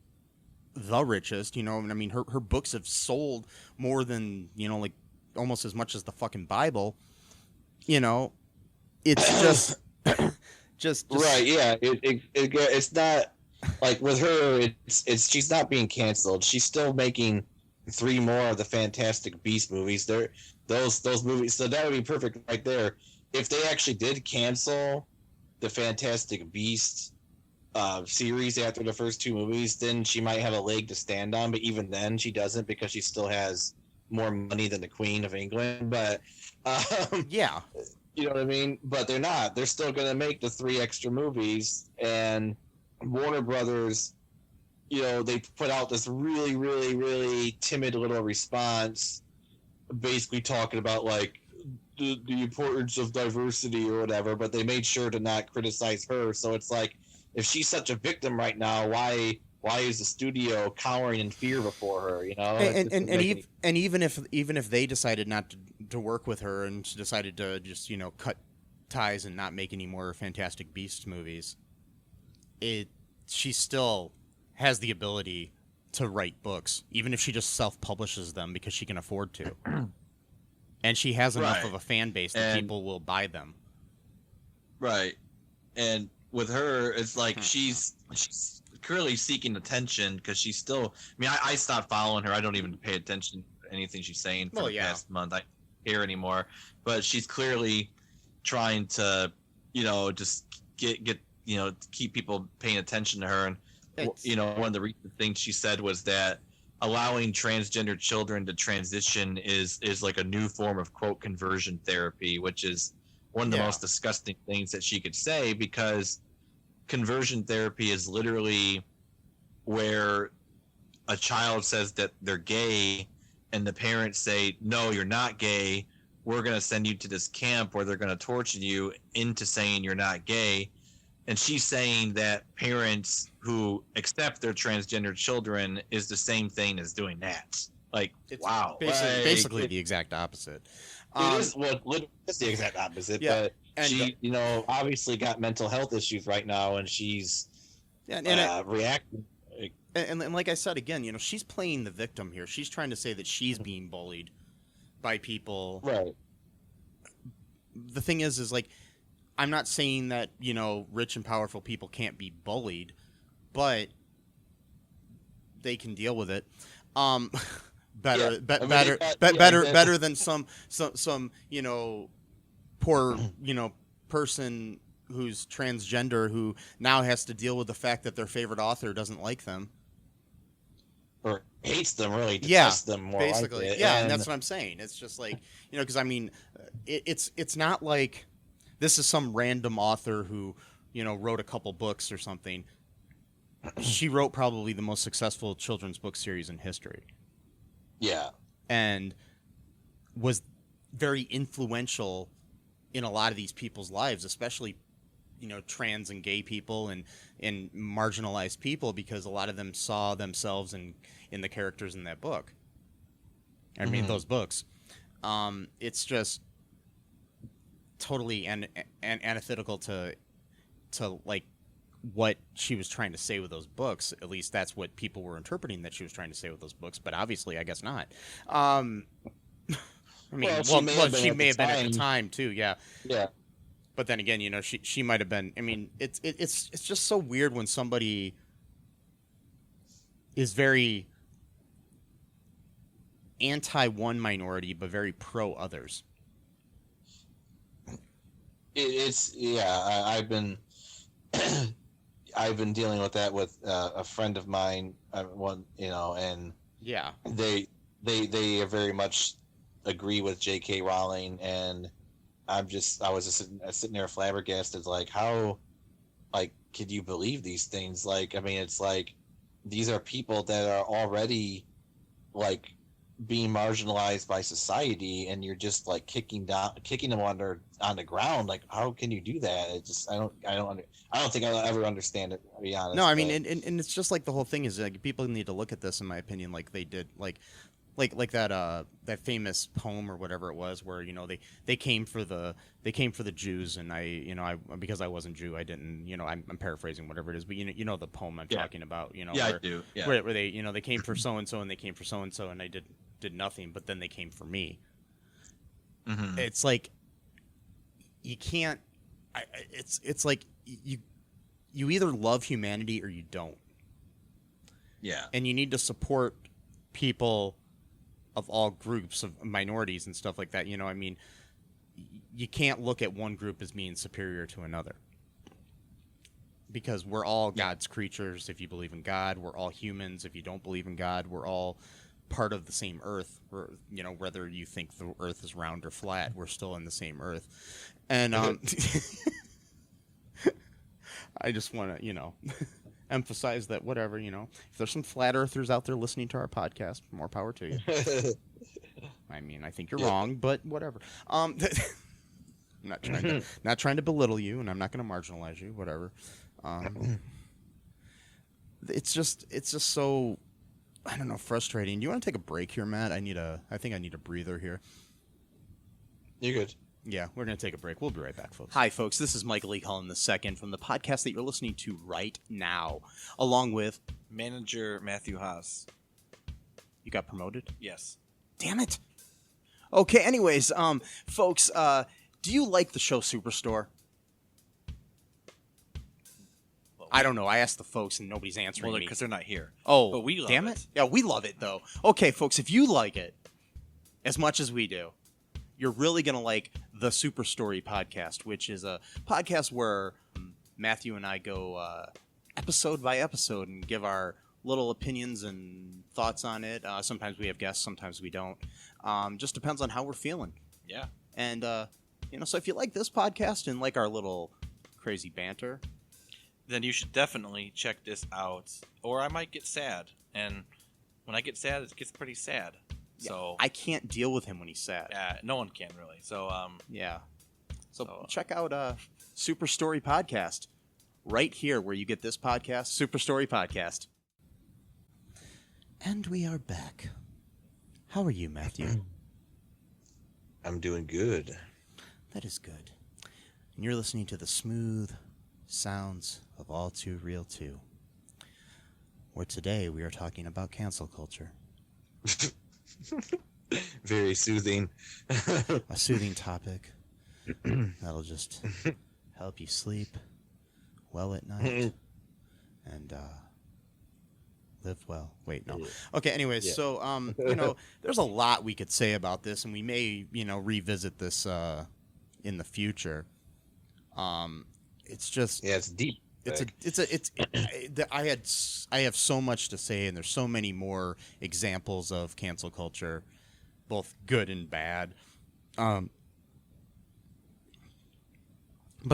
the richest, you know. And I mean, her books have sold more than, you know, like almost as much as the fucking Bible. You know, it's just right. Yeah. It's not like with her. It's she's not being canceled. She's still making 3 more of the Fantastic Beast movies. Those movies. So that would be perfect right there. If they actually did cancel the Fantastic Beast series after the first 2 movies, then she might have a leg to stand on. But even then, she doesn't, because she still has more money than the Queen of England. But yeah, you know what I mean? But they're not. They're still going to make the 3 extra movies. And Warner Brothers, you know, they put out this really, really, really timid little response, basically talking about like the importance of diversity or whatever. But they made sure to not criticize her. So it's like, if she's such a victim right now, why is the studio cowering in fear before her? You know, and even if they decided not to work with her and decided to just, you know, cut ties and not make any more Fantastic Beasts movies, she still has the ability to write books, even if she just self-publishes them because she can afford to, and she has enough of a fan base that people will buy them. Right, and with her, it's like she's clearly seeking attention, because she's still. I mean, I stopped following her. I don't even pay attention to anything she's saying for the past month. I don't care anymore. But she's clearly trying to, you know, just get you know, keep people paying attention to her. And you know, one of the recent things she said was that allowing transgender children to transition is like a new form of, quote, conversion therapy, which is one of the most disgusting things that she could say, because conversion therapy is literally where a child says that they're gay and the parents say, no, you're not gay. We're going to send you to this camp where they're going to torture you into saying you're not gay. And she's saying that parents who accept their transgender children is the same thing as doing that. Like, it's wow. Basically the exact opposite. It is it's the exact opposite, but she, you know, obviously got mental health issues right now, and she's reacting. And like I said, again, you know, she's playing the victim here. She's trying to say that she's being bullied by people. Right. The thing is like, I'm not saying that, you know, rich and powerful people can't be bullied, but they can deal with it. Better than some you know, poor, you know, person who's transgender who now has to deal with the fact that their favorite author doesn't like them or hates them, really detests them more, basically. like it. And that's what I'm saying. It's just like, you know, because I mean, it's not like this is some random author who, you know, wrote a couple books or something. She wrote probably the most successful children's book series in history. Yeah. And was very influential in a lot of these people's lives, especially, you know, trans and gay people and marginalized people, because a lot of them saw themselves in the characters in that book. I mean, those books. It's just totally antithetical to like what she was trying to say with those books. At least that's what people were interpreting that she was trying to say with those books, but obviously I guess not. I mean, she may have been at the time too, yeah. But then again, you know, she might have been. I mean, it's just so weird when somebody is very anti one minority but very pro others. I've been I've been dealing with that with a friend of mine, you know, and they very much agree with J.K. Rowling, and I was just sitting there flabbergasted, like, how, like, could you believe these things? Like, I mean, it's like, these are people that are already, like, being marginalized by society, and you're just, like, kicking them on the ground. Like, how can you do that? It just, I don't think I'll ever understand it, to be honest. No, I mean, and it's just like the whole thing is, like, people need to look at this, in my opinion, like they did, like like that famous poem or whatever it was, where they came for the Jews, and I because I wasn't Jew, I didn't, I'm paraphrasing whatever it is, but the poem I'm talking about, Yeah, where, I do. Yeah. where they they came for so and so, and they came for so and so, and I did nothing, but then they came for me. Mm-hmm. It's like you can't. It's like you either love humanity or you don't. Yeah. And you need to support people of all groups of minorities and stuff like that. You can't look at one group as being superior to another, because we're all God's creatures. If you believe in God, we're all humans. If you don't believe in God, we're all part of the same earth. Whether you think the earth is round or flat, we're still in the same earth. And I just want to, emphasize that whatever, if there's some flat earthers out there listening to our podcast, more power to you. I mean, I think you're wrong, but whatever. I'm not trying to belittle you, and I'm not going to marginalize you, whatever. It's just so, I don't know, frustrating. Do you want to take a break here, Matt? I think I need a breather here. You're good. Yeah, we're going to take a break. We'll be right back, folks. Hi, folks. This is Michael E. Cullen II from the podcast that you're listening to right now, along with manager Matthew Haas. You got promoted? Yes. Damn it. Okay, anyways, folks, do you like the show Superstore? I don't know. I asked the folks and nobody's answering me. Because they're not here. Oh, but we love damn it. Yeah, we love it, though. Okay, folks, if you like it as much as we do, you're really going to like the Super Story podcast, which is a podcast where Matthew and I go episode by episode and give our little opinions and thoughts on it. Sometimes we have guests, sometimes we don't. Just depends on how we're feeling. Yeah. And, so if you like this podcast and like our little crazy banter, then you should definitely check this out. Or I might get sad. And when I get sad, it gets pretty sad. So I can't deal with him when he's sad. Yeah, no one can really. So yeah. So check out Super Story Podcast right here where you get this podcast, Super Story Podcast. And we are back. How are you, Matthew? I'm doing good. That is good. And you're listening to the smooth sounds of All2ReelToo, where today we are talking about cancel culture. Very soothing. A soothing topic that'll just help you sleep well at night and live well. Wait, no. Okay, anyways, so there's a lot we could say about this, and we may, revisit this in the future. It's just it's deep. I have so much to say, and there's so many more examples of cancel culture, both good and bad. But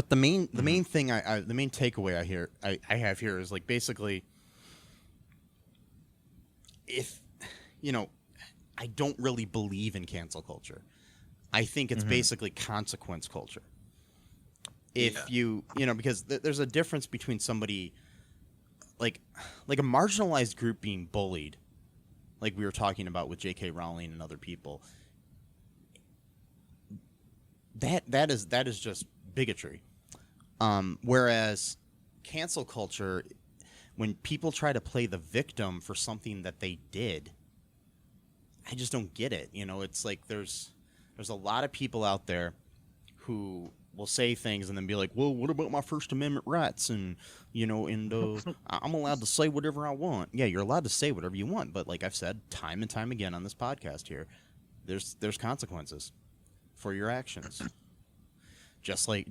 the main thing the main takeaway I have here is like basically, if I don't really believe in cancel culture. I think it's basically consequence culture. If because there's a difference between somebody like a marginalized group being bullied, like we were talking about with J.K. Rowling and other people. That is just bigotry. Whereas cancel culture, when people try to play the victim for something that they did, I just don't get it. It's like there's a lot of people out there who will say things and then be like, well, what about my First Amendment rights? And, I'm allowed to say whatever I want. Yeah, you're allowed to say whatever you want. But like I've said time and time again on this podcast here, there's consequences for your actions. Just like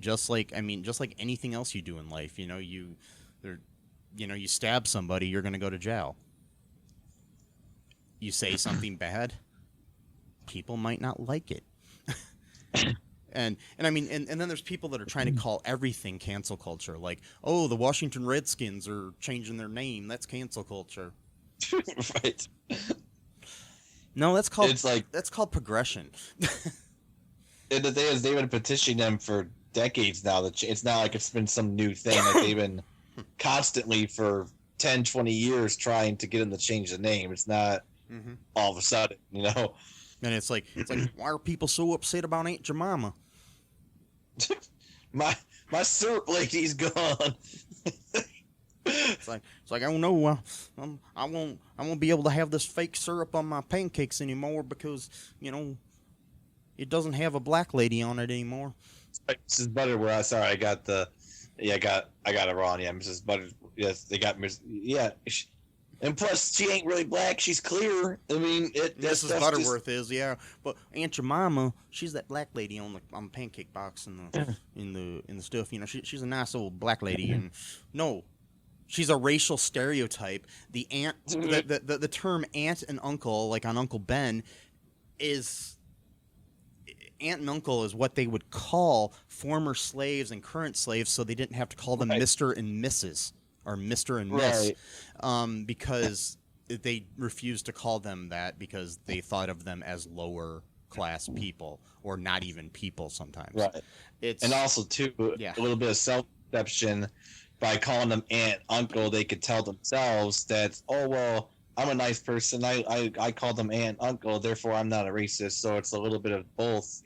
anything else you do in life, you stab somebody, you're going to go to jail. You say something bad, people might not like it. And then there's people that are trying to call everything cancel culture. Like, oh, the Washington Redskins are changing their name. That's cancel culture. Right. No, that's called progression. And the thing is, they've been petitioning them for decades now. It's not like it's been some new thing. Like they've been constantly for 10, 20 years trying to get them to change the name. It's not all of a sudden, And it's like, why are people so upset about Aunt Jemima? my syrup lady's gone. It's like I don't know. I won't be able to have this fake syrup on my pancakes anymore because it doesn't have a black lady on it anymore. Mrs. Butterworth. Sorry, I got it wrong. Yeah, Mrs. Butter. Yes, they got Miss. Yeah, and plus she ain't really black. She's clear. I mean, Mrs. Butterworth is, yeah, but Aunt Jemima, she's that black lady on the pancake box and in the stuff. She's a nice old black lady, and no. She's a racial stereotype. The aunt, the term aunt and uncle, like on Uncle Ben, is aunt and uncle is what they would call former slaves and current slaves, so they didn't have to call them Mr. and Mrs. or Mr. and Miss, because they refused to call them that because they thought of them as lower class people or not even people sometimes. Right. And also too, a little bit of self-deception. By calling them aunt, uncle, they could tell themselves that, oh, well, I'm a nice person. I call them aunt, uncle, therefore I'm not a racist. So it's a little bit of both,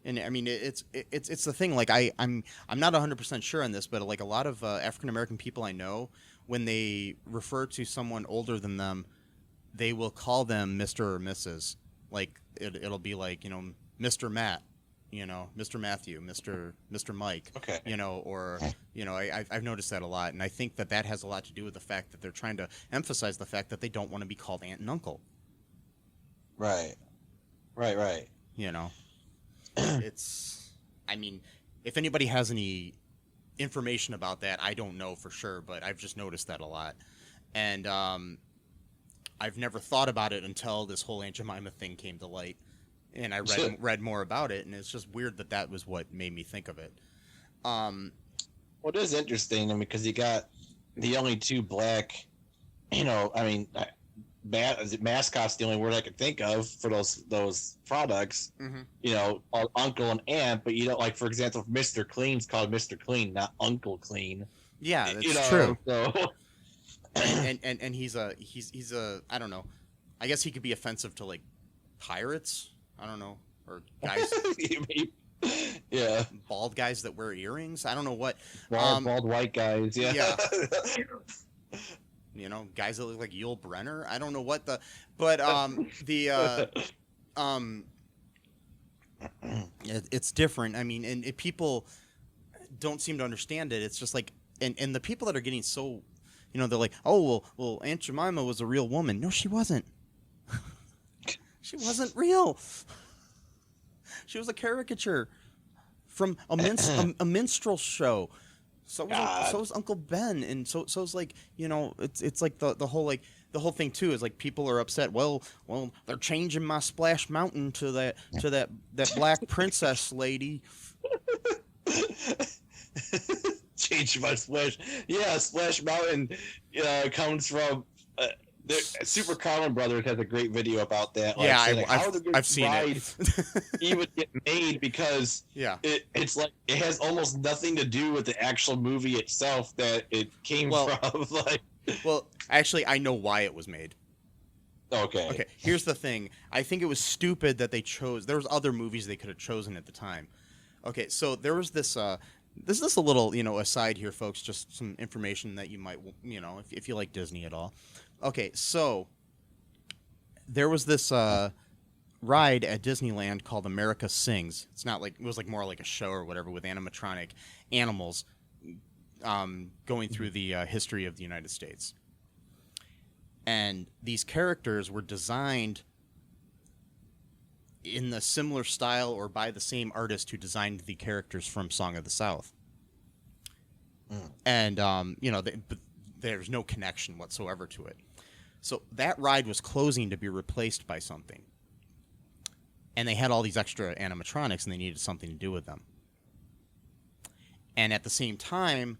And I mean, it's the thing. Like I'm not 100% sure on this, but like a lot of African American people I know, when they refer to someone older than them, they will call them Mr. or Mrs. Like it'll be like Mr. Matt. Mr. Matthew, Mr. Mike, or I've noticed that a lot, and I think that has a lot to do with the fact that they're trying to emphasize the fact that they don't want to be called aunt and uncle. Right. It's, I mean, if anybody has any information about that, I don't know for sure, but I've just noticed that a lot, and I've never thought about it until this whole Aunt Jemima thing came to light. And I read more about it, and it's just weird that was what made me think of it. Well, it is interesting, because you got the only two black, mascots. The only word I could think of for those products, uncle and aunt. But like, for example, Mr. Clean's called Mr. Clean, not Uncle Clean. Yeah, that's true. So. and he's a I don't know. I guess he could be offensive to like pirates. I don't know, or guys, yeah, bald guys that wear earrings. I don't know what. Bald white guys, yeah. Guys that look like Yul Brynner. I don't know what it's different. I mean, and people don't seem to understand it. It's just like, and the people that are getting so, they're like, oh well, Aunt Jemima was a real woman. No, she wasn't. She wasn't real. She was a caricature from a minstrel show. So was Uncle Ben, and so it's like it's like the whole thing too is like people are upset. Well, they're changing my Splash Mountain to that black princess lady. Change my Splash. Yeah, Splash Mountain comes from. Super Cullen Brothers has a great video about that. Like, I've seen it. Even get made because it's like it has almost nothing to do with the actual movie itself that it came from. Well, actually, I know why it was made. Okay. Here's the thing. I think it was stupid that they chose. There was other movies they could have chosen at the time. Okay, so there was this. This is a little aside here, folks. Just some information that you might if you like Disney at all. Okay, so there was this ride at Disneyland called America Sings. It's not like it was like more like a show or whatever with animatronic animals going through the history of the United States. And these characters were designed in the similar style or by the same artist who designed the characters from Song of the South. And there's no connection whatsoever to it. So that ride was closing to be replaced by something. And they had all these extra animatronics, and they needed something to do with them. And at the same time,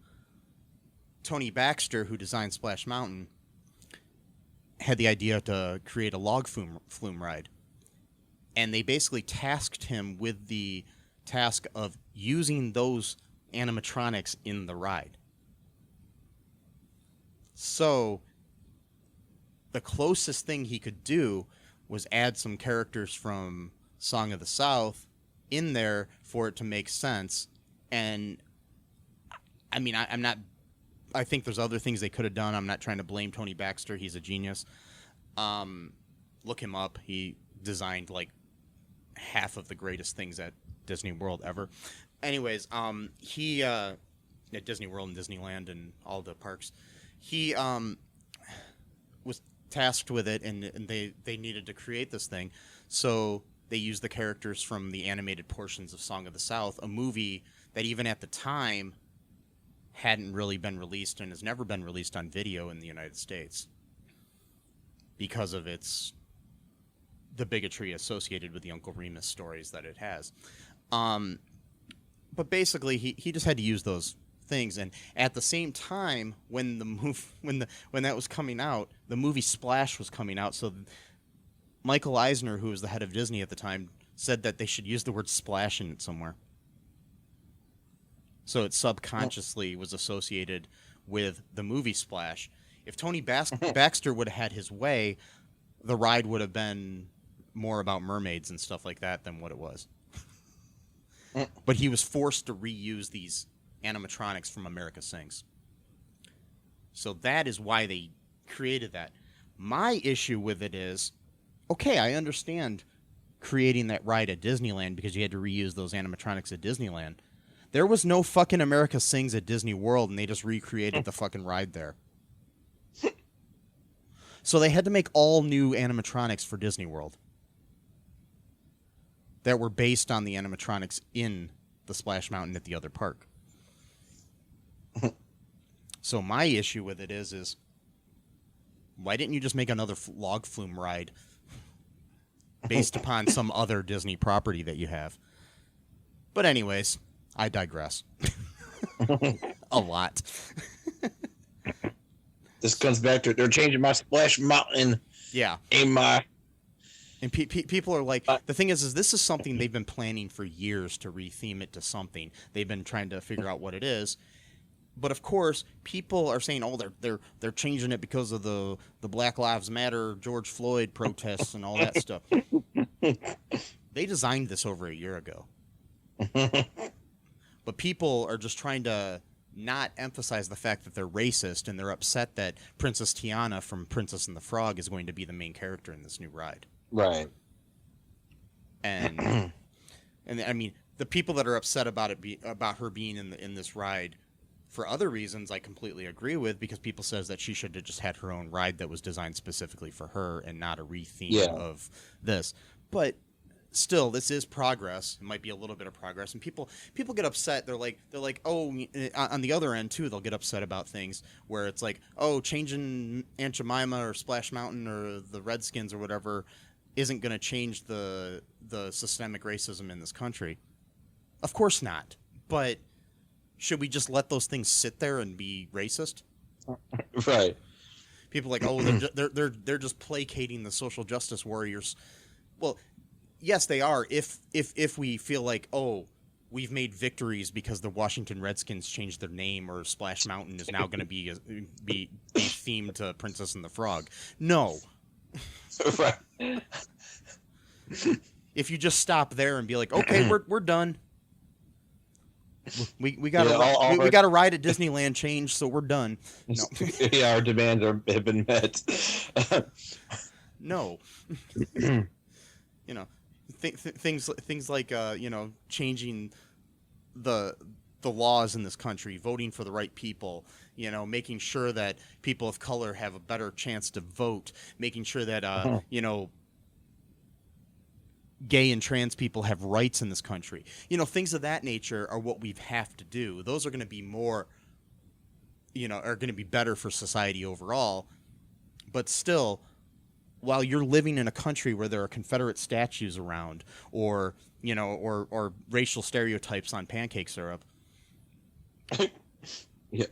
Tony Baxter, who designed Splash Mountain, had the idea to create a log flume ride. And they basically tasked him with the task of using those animatronics in the ride. So the closest thing he could do was add some characters from Song of the South in there for it to make sense. And I mean, I'm not. I think there's other things they could have done. I'm not trying to blame Tony Baxter. He's a genius. Look him up. He designed like half of the greatest things at Disney World ever. Anyways, he at Disney World and Disneyland and all the parks, he was tasked with it, and they needed to create this thing, so they used the characters from the animated portions of Song of the South, a movie that even at the time hadn't really been released and has never been released on video in the United States because of the bigotry associated with the Uncle Remus stories that it has. But basically, he just had to use those things, and at the same time, when that was coming out, the movie Splash was coming out. So Michael Eisner, who was the head of Disney at the time, said that they should use the word splash in it somewhere. So it subconsciously was associated with the movie Splash. If Tony Baxter would have had his way, the ride would have been more about mermaids and stuff like that than what it was. But he was forced to reuse these animatronics from America Sings. So that is why they created that. My issue with it is, okay, I understand creating that ride at Disneyland because you had to reuse those animatronics at Disneyland. There was no fucking America Sings at Disney World, and they just recreated the fucking ride there. So they had to make all new animatronics for Disney World that were based on the animatronics in the Splash Mountain at the other park. So my issue with it is why didn't you just make another log flume ride based upon some other Disney property that you have? But anyways, I digress. A lot. This comes back to they're changing my Splash Mountain. Yeah. And people are like, the thing is this is something they've been planning for years to retheme it to something. They've been trying to figure out what it is. But of course, people are saying, oh, they're changing it because of the Black Lives Matter, George Floyd protests and all that stuff. They designed this over a year ago. But people are just trying to not emphasize the fact that they're racist, and they're upset that Princess Tiana from Princess and the Frog is going to be the main character in this new ride. Right. And I mean, the people that are upset about about her being in this ride for other reasons, I completely agree with, because people says that she should have just had her own ride that was designed specifically for her and not a retheme of this. But still, this is progress. It might be a little bit of progress, and people get upset. They're like, oh, on the other end too, they'll get upset about things where it's like, oh, changing Aunt Jemima or Splash Mountain or the Redskins or whatever isn't going to change the systemic racism in this country. Of course not. But should we just let those things sit there and be racist? Right. People are like, oh, they're just placating the social justice warriors. Well, yes, they are. If we feel like, oh, we've made victories because the Washington Redskins changed their name, or Splash Mountain is now going to be themed to Princess and the Frog. No. Right. If you just stop there and be like, okay, we're done. We got we got a ride at Disneyland change, so we're done. No. Yeah, our demands have been met. No. You know, things like changing the laws in this country, voting for the right people, making sure that people of color have a better chance to vote, making sure that gay and trans people have rights in this country. Things of that nature are what we have to do. Those are going to be more, are going to be better for society overall. But still, while you're living in a country where there are Confederate statues around, or or racial stereotypes on pancake syrup, yeah,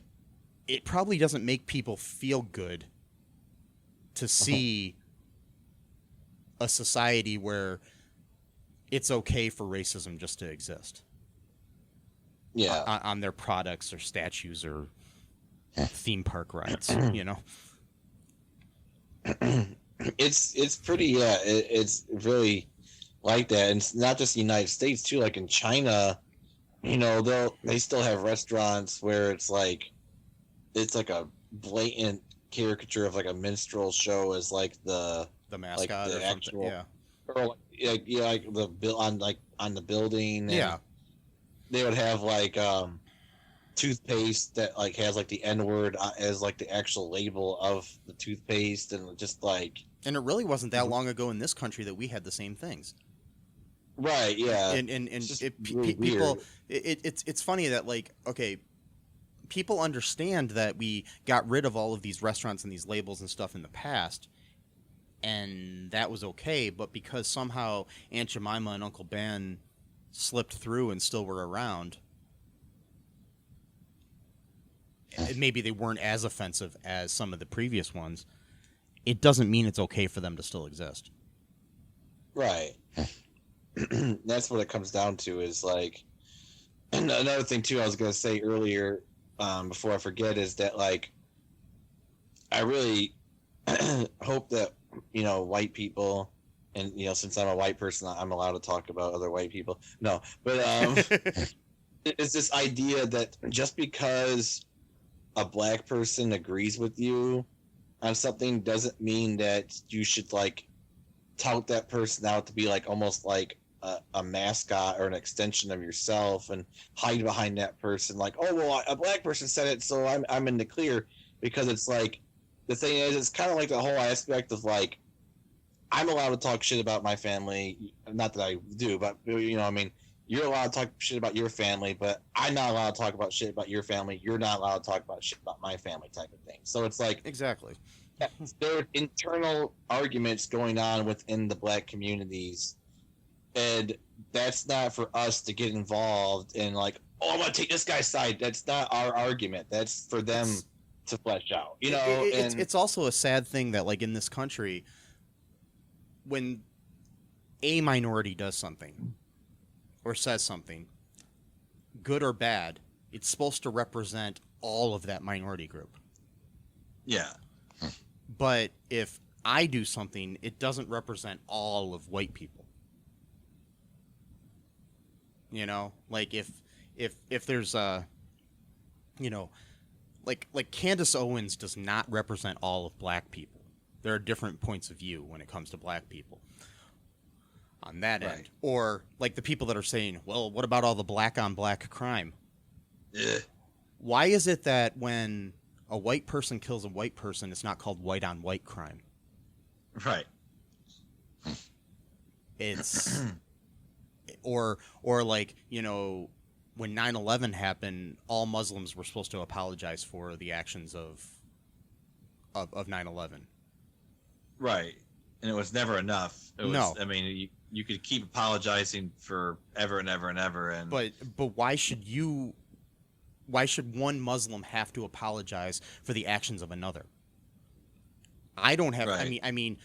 it probably doesn't make people feel good to see a society where it's okay for racism just to exist. Yeah, on their products or statues or theme park rides, it's pretty, yeah, it's really like that. And it's not just the United States too, like in China, they still have restaurants where it's like a blatant caricature of like a minstrel show as like the mascot the or something. actual, Yeah. or like the bill on the building. And Yeah. they would have like toothpaste that like has like the N word as like the actual label of the toothpaste, and just like. And it really wasn't that long ago in this country that we had the same things. Right. Yeah. And really people, it's funny that, like, okay, people understand that we got rid of all of these restaurants and these labels and stuff in the past, and that was okay. But because somehow Aunt Jemima and Uncle Ben slipped through and still were around, and maybe they weren't as offensive as some of the previous ones, it doesn't mean it's okay for them to still exist. Right. That's what it comes down to, is like. Another thing too I was going to say earlier, before I forget, is that like I really hope that white people, and since I'm a white person, I'm allowed to talk about other white people. No, but it's this idea that just because a black person agrees with you on something doesn't mean that you should like tout that person out to be like almost like a mascot or an extension of yourself, and hide behind that person like, oh well, a black person said it, so I'm in the clear. Because it's like, the thing is, it's kind of like the whole aspect of like, I'm allowed to talk shit about my family, not that I do, but I mean, you're allowed to talk shit about your family, but I'm not allowed to talk about shit about your family. You're not allowed to talk about shit about my family, type of thing. So it's like, Exactly. there are internal arguments going on within the black communities, and that's not for us to get involved in like, oh, I'm gonna take this guy's side. That's not our argument. That's for them to flesh out. It's also a sad thing that, like, in this country, when a minority does something or says something, good or bad, it's supposed to represent all of that minority group. Yeah. But if I do something, it doesn't represent all of white people. Like if there's a, like Candace Owens does not represent all of black people. There are different points of view when it comes to black people on that end. Or like the people that are saying, well, what about all the black on black crime? Yeah. Why is it that when a white person kills a white person, it's not called white on white crime? Right. It's or like, when 9/11 happened, all Muslims were supposed to apologize for the actions of 9/11. Right. And it was never enough. No. I mean, you could keep apologizing for ever and ever and ever. And But why should one Muslim have to apologize for the actions of another? I don't have. Right. I mean,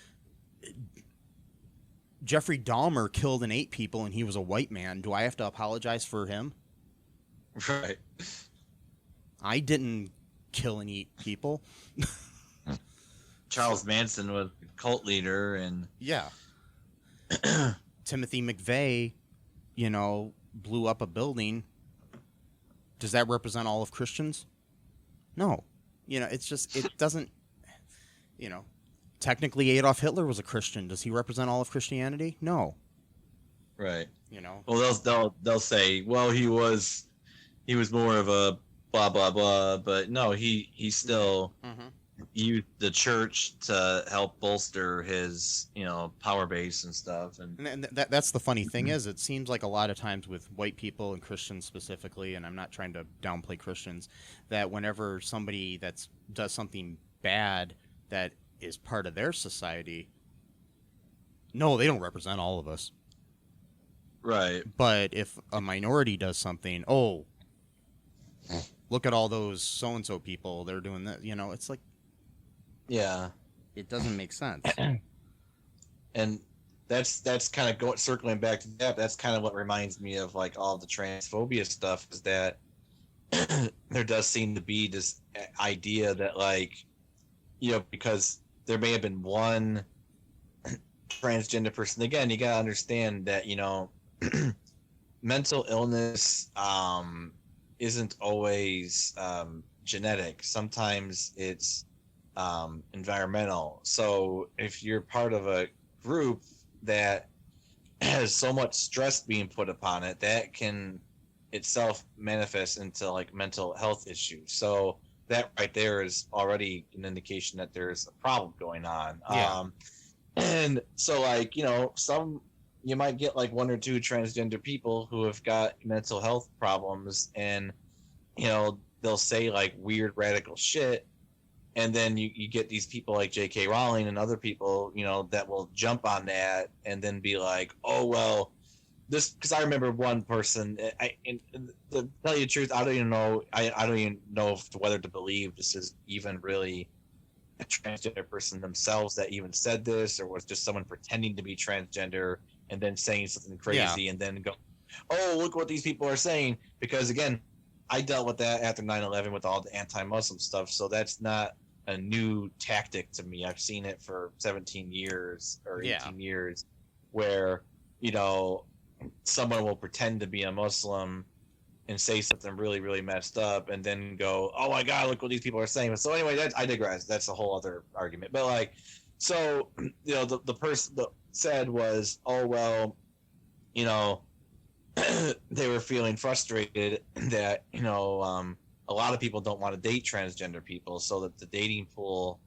Jeffrey Dahmer killed and ate people, and he was a white man. Do I have to apologize for him? Right. I didn't kill and eat people. Charles Manson was a cult leader, and Yeah. Timothy McVeigh, blew up a building. Does that represent all of Christians? No. It's just, it doesn't, technically Adolf Hitler was a Christian. Does he represent all of Christianity? No. right. Well, They'll say, well, he was more of a blah blah blah, but no, he still used the church to help bolster his power base and stuff. And that's the funny thing is, it seems like a lot of times with white people and Christians specifically, and I'm not trying to downplay Christians, that whenever somebody does something bad that is part of their society, no, they don't represent all of us. Right. But if a minority does something, oh, look at all those so-and-so people, they're doing that. It's like, Yeah. it doesn't make sense. And that's kind of circling back to that. That's kind of what reminds me of like all the transphobia stuff, is that there does seem to be this idea that like, because there may have been one transgender person. Again, you gotta understand that mental illness isn't always genetic. Sometimes it's environmental. So if you're part of a group that has so much stress being put upon it, that can itself manifest into like mental health issues. So that right there is already an indication that there's a problem going on. Yeah. And so like, you might get like one or two transgender people who have got mental health problems, and they'll say like weird radical shit, and then you get these people like J.K. Rowling and other people that will jump on that and then be like, oh well, this, because I remember one person, to tell you the truth, I don't even know whether to believe this is even really a transgender person themselves that even said this, or was just someone pretending to be transgender and then saying something crazy and then go, oh, look what these people are saying. Because again, I dealt with that after 9/11 with all the anti-Muslim stuff, so that's not a new tactic to me. I've seen it for 17 years or 18 years where, someone will pretend to be a Muslim and say something really, really messed up and then go, oh my God, look what these people are saying. But so anyway, I digress. That's a whole other argument. But like, so, the person that said was, oh, well, they were feeling frustrated that, a lot of people don't want to date transgender people, so that the dating pool,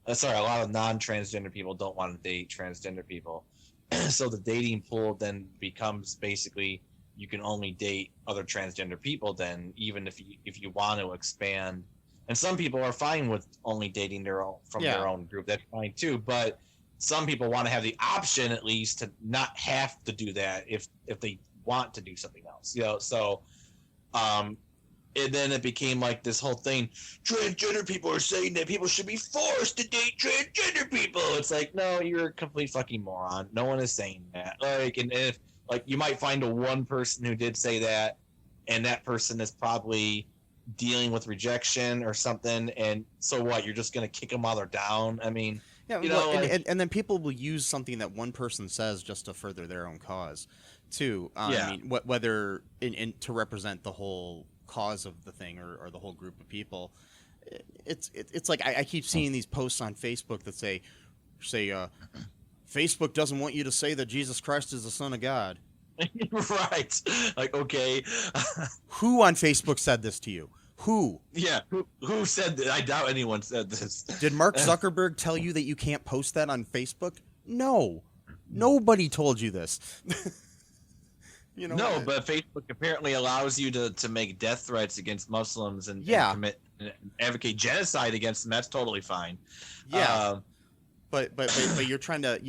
a lot of non-transgender people don't want to date transgender people. So the dating pool then becomes basically you can only date other transgender people then, even if you want to expand. And some people are fine with only dating their own group. That's fine too. But some people want to have the option at least to not have to do that if they want to do something else. So and then it became like this whole thing. Transgender people are saying that people should be forced to date transgender people. It's like, no, you're a complete fucking moron. No one is saying that. Like, and if like you might find one person who did say that, and that person is probably dealing with rejection or something. And so what? You're just gonna kick them while they're down? I mean, and then people will use something that one person says just to further their own cause, too. I mean, whether to represent the whole cause of the thing or the whole group of people. It's like I keep seeing these posts on Facebook that say Facebook doesn't want you to say that Jesus Christ is the Son of God. Right. Like, okay. Who on Facebook said this to you? Who? Yeah. Who said that? I doubt anyone said this. Did Mark Zuckerberg tell you that you can't post that on Facebook? No. Nobody told you this. No, but Facebook apparently allows you to make death threats against Muslims and advocate genocide against them. That's totally fine. Yeah. But you're trying to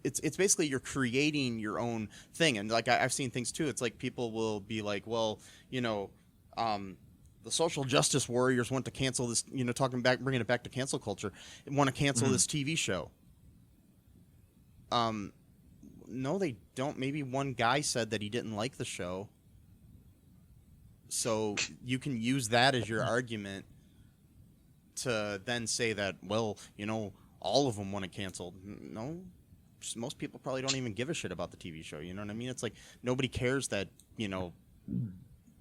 it's basically you're creating your own thing. And like I've seen things too. It's like people will be like, well, the social justice warriors want to cancel this, bringing it back to cancel culture, want to cancel this TV show. No, they don't. Maybe one guy said that he didn't like the show. So you can use that as your argument to then say that, well, all of them want to cancel. No, most people probably don't even give a shit about the TV show. You know what I mean? It's like nobody cares that,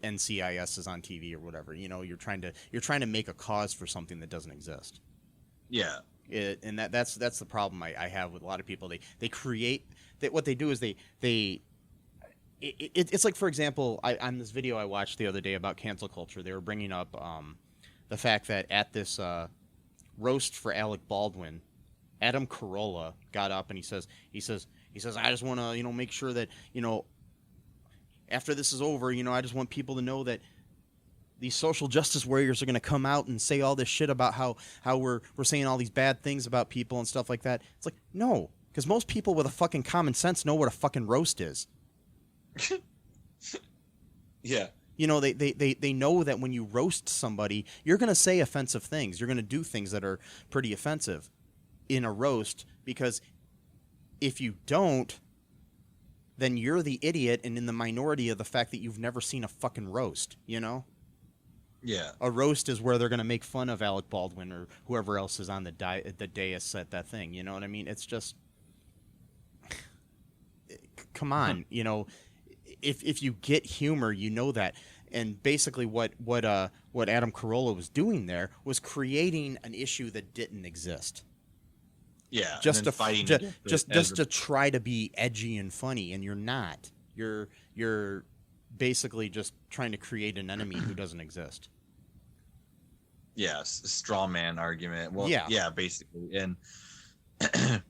NCIS is on TV or whatever. You're trying to make a cause for something that doesn't exist. Yeah. And that's the problem I have with a lot of people. They create that. What they do is it's like, for example, on this video I watched the other day about cancel culture, they were bringing up the fact that at this roast for Alec Baldwin, Adam Carolla got up and he says I just want to make sure that after this is over, I just want people to know that these social justice warriors are going to come out and say all this shit about how we're saying all these bad things about people and stuff like that. It's like, no, because most people with a fucking common sense know what a fucking roast is. Yeah. They know that when you roast somebody, you're going to say offensive things. You're going to do things that are pretty offensive in a roast, because if you don't, then you're the idiot and in the minority of the fact that you've never seen a fucking roast, Yeah. A roast is where they're going to make fun of Alec Baldwin or whoever else is on the dais at that thing. You know what I mean? It's just, come on. You know, if you get humor, you know that. And basically, what Adam Carolla was doing there was creating an issue that didn't exist. Yeah. Just to fighting. just to try to be edgy and funny, and you're not. You're basically just trying to create an enemy who doesn't exist. Yes, a straw man argument. Well, Yeah. yeah, basically, and and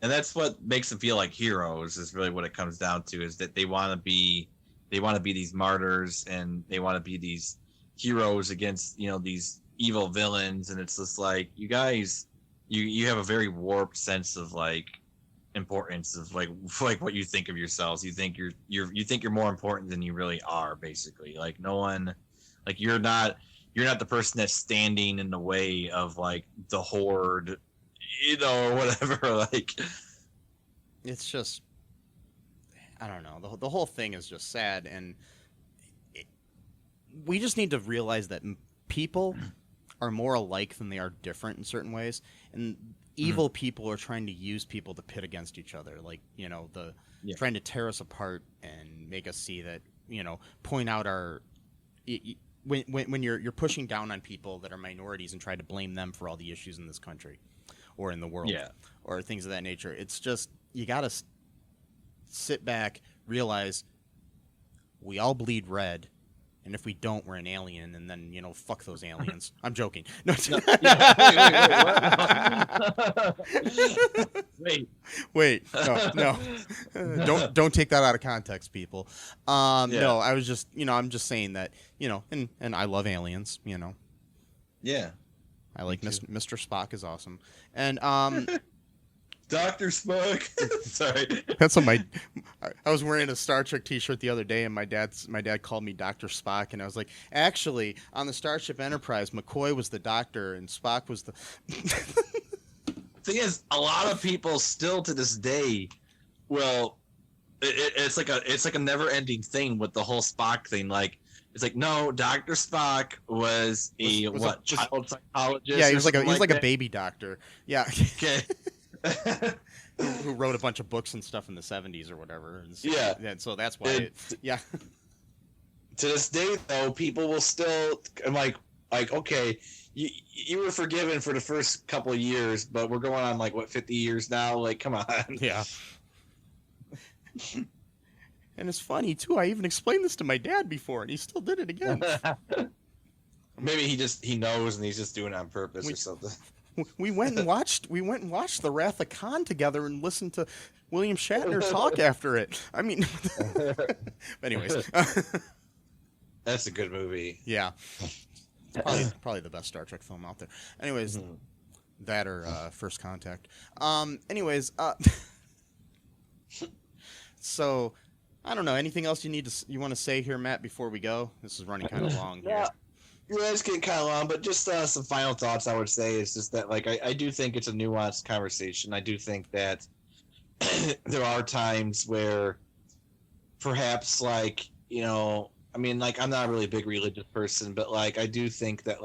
that's what makes them feel like heroes. Is really what it comes down to. Is that they want to be these martyrs, and they want to be these heroes against these evil villains. And it's just like, you guys, you have a very warped sense of like importance of like what you think of yourselves. You think you're more important than you really are. Basically, like no one, like you're not the person that's standing in the way of like the horde, or whatever. Like, It's just, I don't know. The whole thing is just sad, and we just need to realize that people are more alike than they are different in certain ways, and evil people are trying to use people to pit against each other, like trying to tear us apart and make us see that, point out our. When you're pushing down on people that are minorities and try to blame them for all the issues in this country or in the world, or things of that nature, it's just, you gotta sit back, realize we all bleed red, and if we don't, we're an alien, and then fuck those aliens. I'm joking. No. Wait. No. Don't take that out of context, people. No, I was just, I'm just saying that, and I love aliens. Yeah. I like Mr. Spock is awesome, and Dr. Spock. Sorry. That's what I was wearing a Star Trek T-shirt the other day, and my dad called me Dr. Spock, and I was like, actually, on the Starship Enterprise, McCoy was the doctor, and Spock was the. Thing is, a lot of people still to this day, it's like a never-ending thing with the whole Spock thing. Like, it's like, no, Dr. Spock was child psychologist. Yeah, he was like a baby doctor. Yeah. Okay. who wrote a bunch of books and stuff in the 70s or whatever. And so, and so that's why. To this day, though, people will still like okay, you were forgiven for the first couple of years, but we're going on 50 years now. Like, come on. Yeah. And it's funny too. I even explained this to my dad before, and he still did it again. Maybe he knows, and he's just doing it on purpose or something. We went and watched The Wrath of Khan together and listened to William Shatner talk after it. I mean, anyways, that's a good movie. Yeah, probably the best Star Trek film out there. Anyways, that or First Contact. Anyways, so I don't know. Anything else you want to say here, Matt, before we go? This is running kind of long here. Yeah, it's getting kind of long, but just some final thoughts I would say is just that, I do think it's a nuanced conversation. I do think that there are times where perhaps, I'm not really a big religious person, but, I do think that,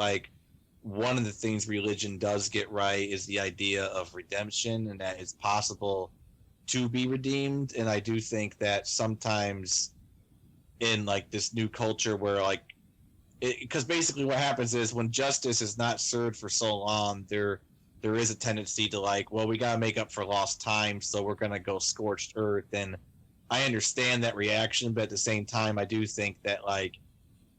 one of the things religion does get right is the idea of redemption, and that it's possible to be redeemed. And I do think that sometimes in, this new culture where, because basically what happens is when justice is not served for so long, there is a tendency to we got to make up for lost time, so we're going to go scorched earth. And I understand that reaction, but at the same time, I do think that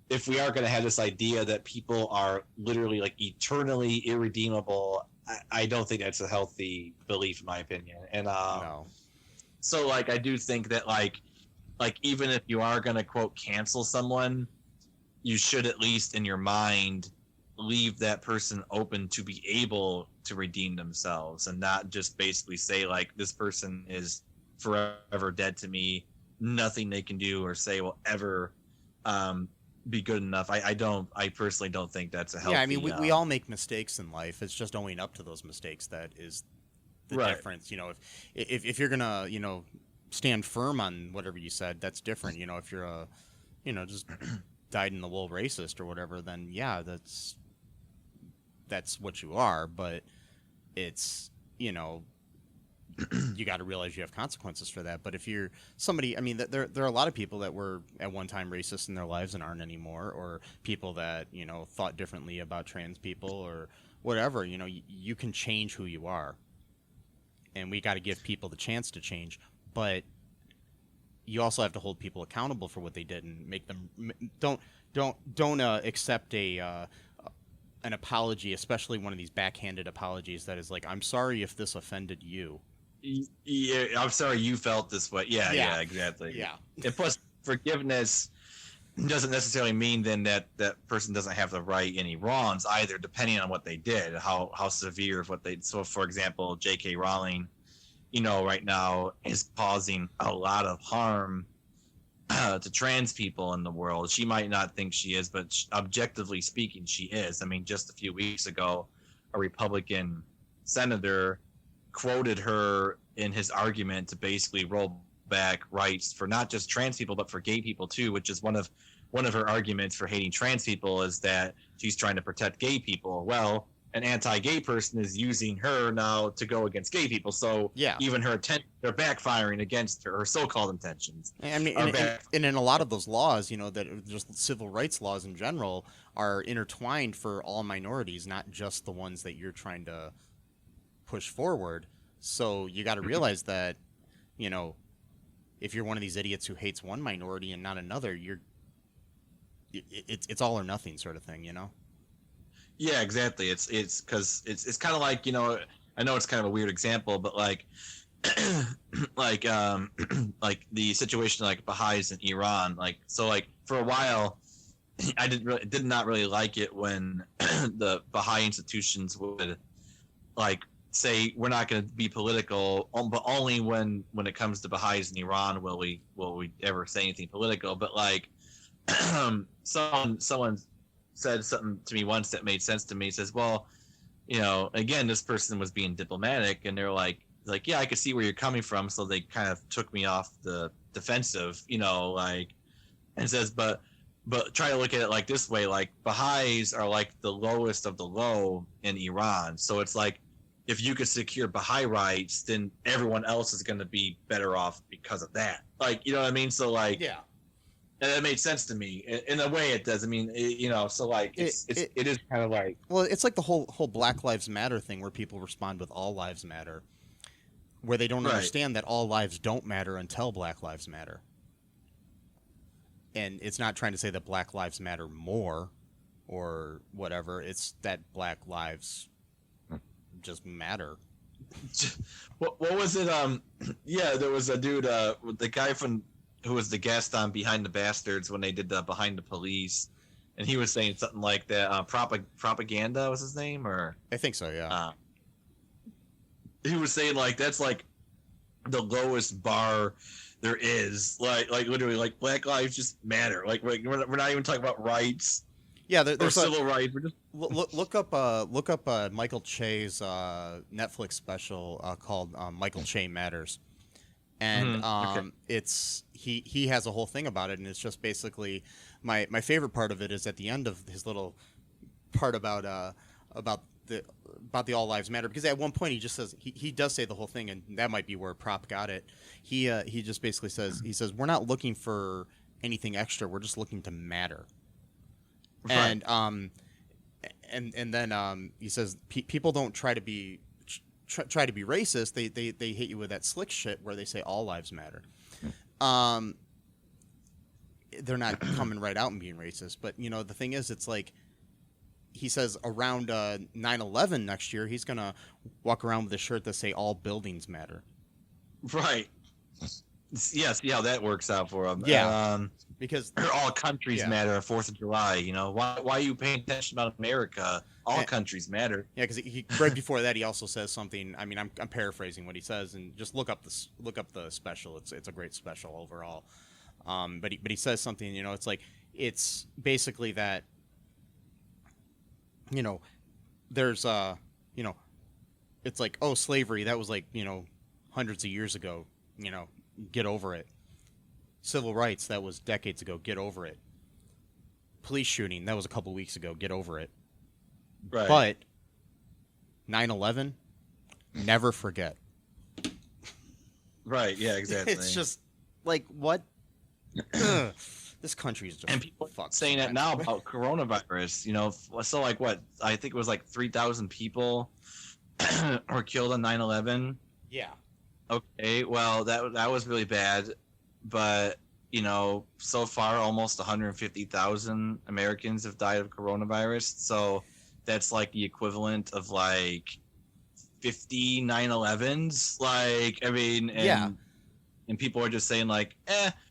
if we are going to have this idea that people are literally eternally irredeemable, I don't think that's a healthy belief, in my opinion. And No. So I do think that even if you are going to quote cancel someone, you should at least in your mind leave that person open to be able to redeem themselves, and not just basically say this person is forever dead to me. Nothing they can do or say will ever be good enough. I personally don't think that's a healthy. Yeah, I mean, we all make mistakes in life. It's just owning up to those mistakes that is the difference. If you're gonna stand firm on whatever you said, that's different. If you're just dyed-in-the-wool racist or whatever, then yeah, that's what you are. But it's, you know, you got to realize you have consequences for that. But if you're somebody, I mean, there are a lot of people that were at one time racist in their lives and aren't anymore, or people that, you know, thought differently about trans people or whatever. You know, you can change who you are, and we got to give people the chance to change. But you also have to hold people accountable for what they did and make them don't accept an apology, especially one of these backhanded apologies that is like, I'm sorry if this offended you. Yeah, I'm sorry you felt this way. Yeah, exactly. Yeah. And plus, forgiveness doesn't necessarily mean then that person doesn't have to right any wrongs either, depending on what they did, how severe of what they. So, for example, J.K. Rowling, you know, right now is causing a lot of harm to trans people in the world. She might not think she is, but objectively speaking, she is. I mean, just a few weeks ago, a Republican senator quoted her in his argument to basically roll back rights for not just trans people, but for gay people too, which is one of her arguments for hating trans people, is that she's trying to protect gay people. Well, an anti-gay person is using her now to go against gay people. So yeah, even her they're backfiring against her so-called intentions. I mean, and in a lot of those laws, you know, that just civil rights laws in general are intertwined for all minorities, not just the ones that you're trying to push forward. So you got to realize that, you know, if you're one of these idiots who hates one minority and not another, it's all or nothing sort of thing, you know? Yeah, exactly. It's because it's kind of like, you know, I know it's kind of a weird example, but like like like the situation like Baha'is in Iran, like, so like for a while I did not really like it when the Baha'i institutions would like say we're not going to be political, but only when it comes to Baha'is in Iran will we ever say anything political. But like someone said something to me once that made sense to me. He says, well, you know, again, this person was being diplomatic, and they're like, yeah, I could see where you're coming from. So they kind of took me off the defensive, you know, like, and says, but try to look at it like this way, like Baha'is are like the lowest of the low in Iran. So it's like, if you could secure Baha'i rights, then everyone else is going to be better off because of that. Like, you know what I mean? So like, yeah. And it made sense to me. In a way, it does. I mean, you know, so like, it is kind of like. Well, it's like the whole Black Lives Matter thing, where people respond with all lives matter, where they don't understand that all lives don't matter until Black Lives Matter. And it's not trying to say that Black Lives matter more or whatever. It's that Black lives just matter. What was it? Yeah, there was a dude, the guy who was the guest on Behind the Bastards when they did the Behind the Police, and he was saying something like that. Propaganda was his name, or I think so. Yeah. He was saying like that's like the lowest bar there is. Like literally, like Black lives just matter. Like we're not even talking about rights. Yeah, there's civil rights. We're just look up Michael Che's Netflix special called Michael Che Matters, and it's he has a whole thing about it, and it's just basically my favorite part of it is at the end of his little part about the all lives matter, because at one point he just says he does say the whole thing, and that might be where Prop got it. He just basically says we're not looking for anything extra, we're just looking to matter. Right. And then he says people don't try to be racist. They hit you with that slick shit where they say all lives matter. They're not coming right out and being racist, but you know the thing is, it's like he says around 9/11 next year he's gonna walk around with a shirt that say all buildings matter. Right. Yeah, see how that works out for him. Yeah. Because all countries matter. 4th of July, you know, why are you paying attention about America? All countries matter. Yeah, because he right before that he also says something. I mean, I'm paraphrasing what he says, and just look up the special. It's a great special overall. But he says something. You know, it's like it's basically that. You know, there's you know, it's like, oh, slavery, that was like, you know, hundreds of years ago. You know, get over it. Civil rights, that was decades ago. Get over it. police shooting, that was a couple weeks ago. Get over it. Right. But 9/11, never forget. Right. Yeah. Exactly. It's just like what? Ugh. This country is just and people fucked saying that sometimes. now about coronavirus. So like what? I think it was like 3,000 people were killed on 9/11. Yeah. Okay. Well, that was really bad, but so far almost 150,000 Americans have died of coronavirus. So that's like the equivalent of like 50 9/11s. Like, I mean, and people are just saying like,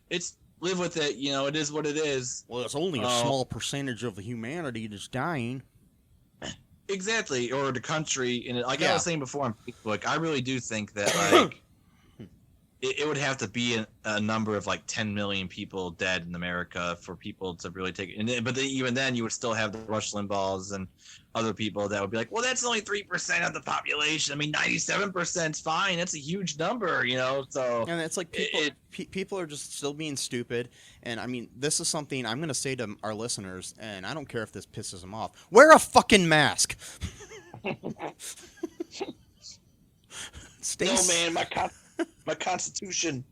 it's live with it. It is what it is. Well, it's only a small percentage of the humanity that's dying. Exactly, or the country. And like I was saying before on Facebook, I really do think that like it would have to be a number of like 10 million people dead in America for people to really take it. But even then, you would still have the Rush Limbaughs and other people that would be like, well, that's only 3% of the population. I mean, 97% is fine. That's a huge number, So and it's like people are just still being stupid. And I mean, this is something I'm going to say to our listeners, and I don't care if this pisses them off. Wear a fucking mask. No, man, my Constitution.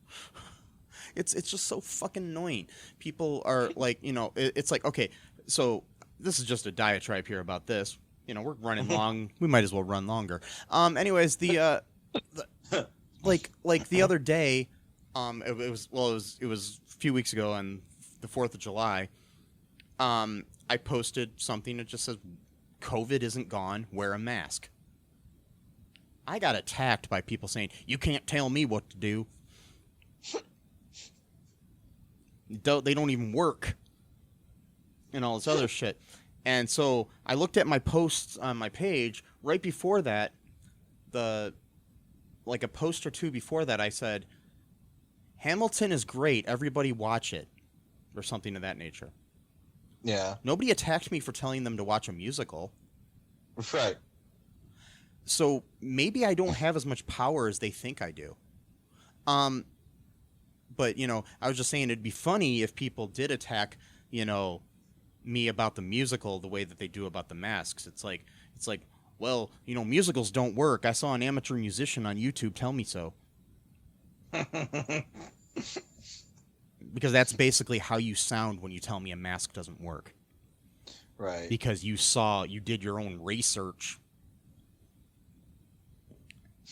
It's just so fucking annoying. People are like, it's like, okay, so this is just a diatribe here about this. We're running long. We might as well run longer. Anyways, the the other day, it was a few weeks ago on the 4th of July. I posted something that just says, "COVID isn't gone. Wear a mask." I got attacked by people saying, "You can't tell me what to do." They don't even work. And all this other shit. And so I looked at my posts on my page. Right before that, a post or two before that, I said, "Hamilton is great. Everybody watch it." Or something of that nature. Yeah. Nobody attacked me for telling them to watch a musical. Right. So maybe I don't have as much power as they think I do. But, I was just saying it'd be funny if people did attack, me about the musical the way that they do about the masks. It's like, well, musicals don't work. I saw an amateur musician on YouTube tell me so. Because that's basically how you sound when you tell me a mask doesn't work. Right. Because you did your own research.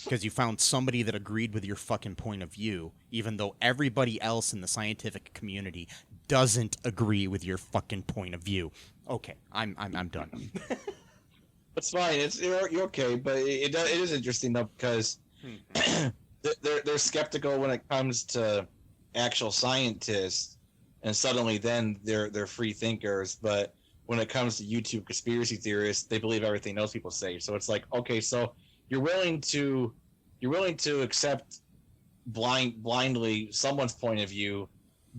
Because you found somebody that agreed with your fucking point of view, even though everybody else in the scientific community doesn't agree with your fucking point of view. Okay, I'm done. That's fine. You're okay, but it is interesting though because they're skeptical when it comes to actual scientists, and suddenly then they're free thinkers. But when it comes to YouTube conspiracy theorists, they believe everything those people say. So it's like, okay, so you're willing to accept blindly someone's point of view,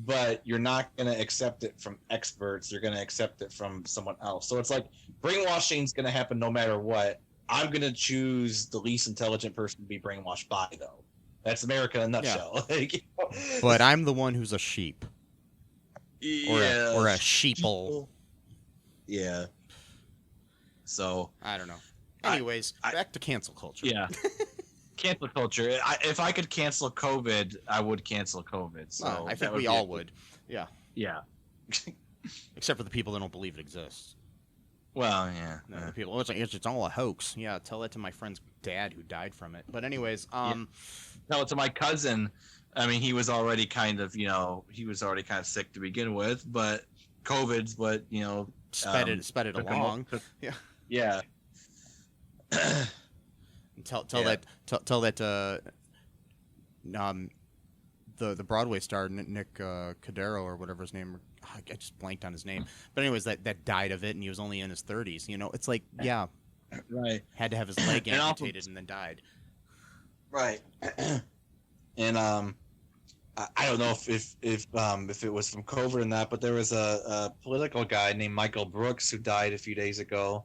but you're not going to accept it from experts. You're going to accept it from someone else. So it's like brainwashing is going to happen no matter what. I'm going to choose the least intelligent person to be brainwashed by, though. That's America in a nutshell. Yeah. But I'm the one who's a sheep. Yeah. Or a sheeple. Yeah. So I don't know. Anyways, back to cancel culture. Yeah. Cancel culture. If I could cancel COVID, I would cancel COVID. So I think we all would. Yeah. Yeah. Except for the people that don't believe it exists. Well, yeah. No, the people, it's all a hoax. Yeah, tell that to my friend's dad who died from it. But anyways, Tell it to my cousin. I mean, he was already kind of sick to begin with, but COVID's what, sped it along. Yeah. Yeah. Tell that the Broadway star Nick Cordero or whatever his name. I just blanked on his name. But anyways, that died of it, and he was only in his 30s. It's like, yeah, right. Had to have his leg amputated and then died. Right. And I don't know if it was from COVID or not, but there was a political guy named Michael Brooks who died a few days ago.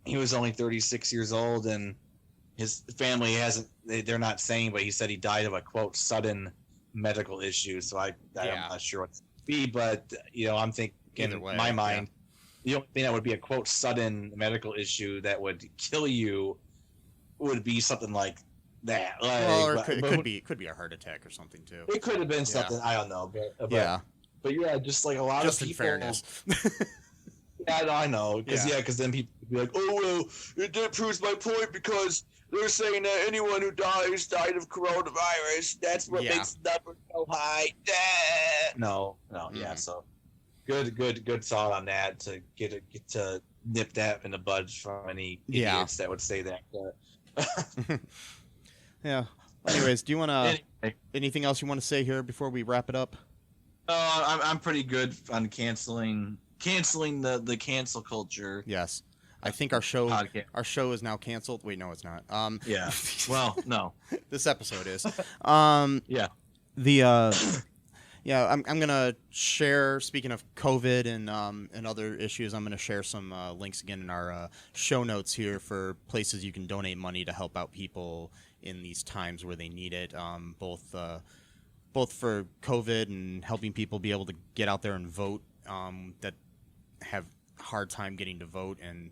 He was only 36 years old, and his family they're not saying, but he said he died of a, quote, sudden medical issue. So I'm not sure what to be, but, I'm thinking Either in way, my mind, the only thing that would be a quote sudden medical issue that would kill you would be something like that. Like, well, or it could be a heart attack or something too. It could have been something, I don't know, but yeah, just like a lot just of people. in fairness. Yeah, I know, because Yeah. because then people would be like, oh well, that proves my point because they're saying that anyone who died of coronavirus. That's what makes the number so high. No, yeah. So good thought on that to get to nip that in the bud from any idiots that would say that. Yeah. Anyways, do you want to anything else you want to say here before we wrap it up? I'm pretty good on canceling the cancel culture. Yes. I think our show podcast. is now canceled. Wait, no, it's not. Yeah. Well, no. This episode is. Yeah. I'm gonna share. Speaking of COVID and other issues, I'm gonna share some links again in our show notes here for places you can donate money to help out people in these times where they need it. Both for COVID and helping people be able to get out there and vote. That have hard time getting to vote, and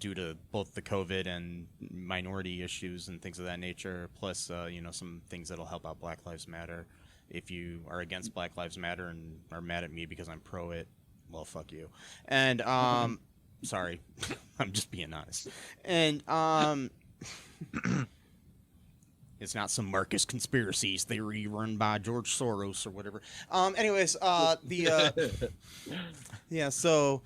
due to both the COVID and minority issues and things of that nature. Plus, some things that'll help out Black Lives Matter. If you are against Black Lives Matter and are mad at me because I'm pro it, well, fuck you. And sorry, I'm just being honest. And it's not some Marcus conspiracies theory run by George Soros or whatever. Anyways, yeah. So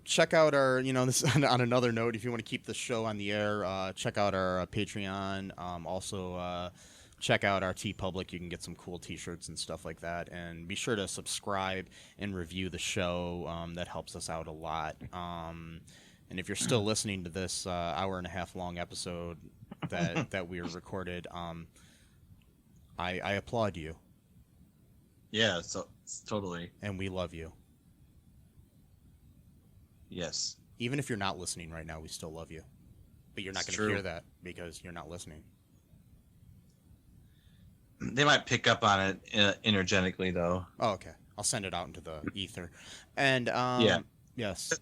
check out our this on another note. If you want to keep the show on the air, check out our Patreon. Also. Check out our TeePublic. You can get some cool T-shirts and stuff like that. And be sure to subscribe and review the show. That helps us out a lot. And if you're still listening to this hour and a half long episode that we recorded, I applaud you. Yeah, so totally. And we love you. Yes. Even if you're not listening right now, we still love you. But you're not going to hear that because you're not listening. They might pick up on it energetically, though. Oh, okay. I'll send it out into the ether. And, yes.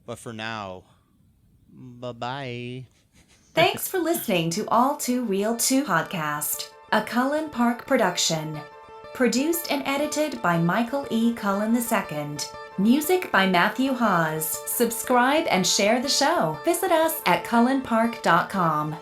But for now, bye-bye. Thanks for listening to All2ReelToo podcast, a Cullen Park production. Produced and edited by Michael E. Cullen II. Music by Matthew Hawes. Subscribe and share the show. Visit us at cullenpark.com.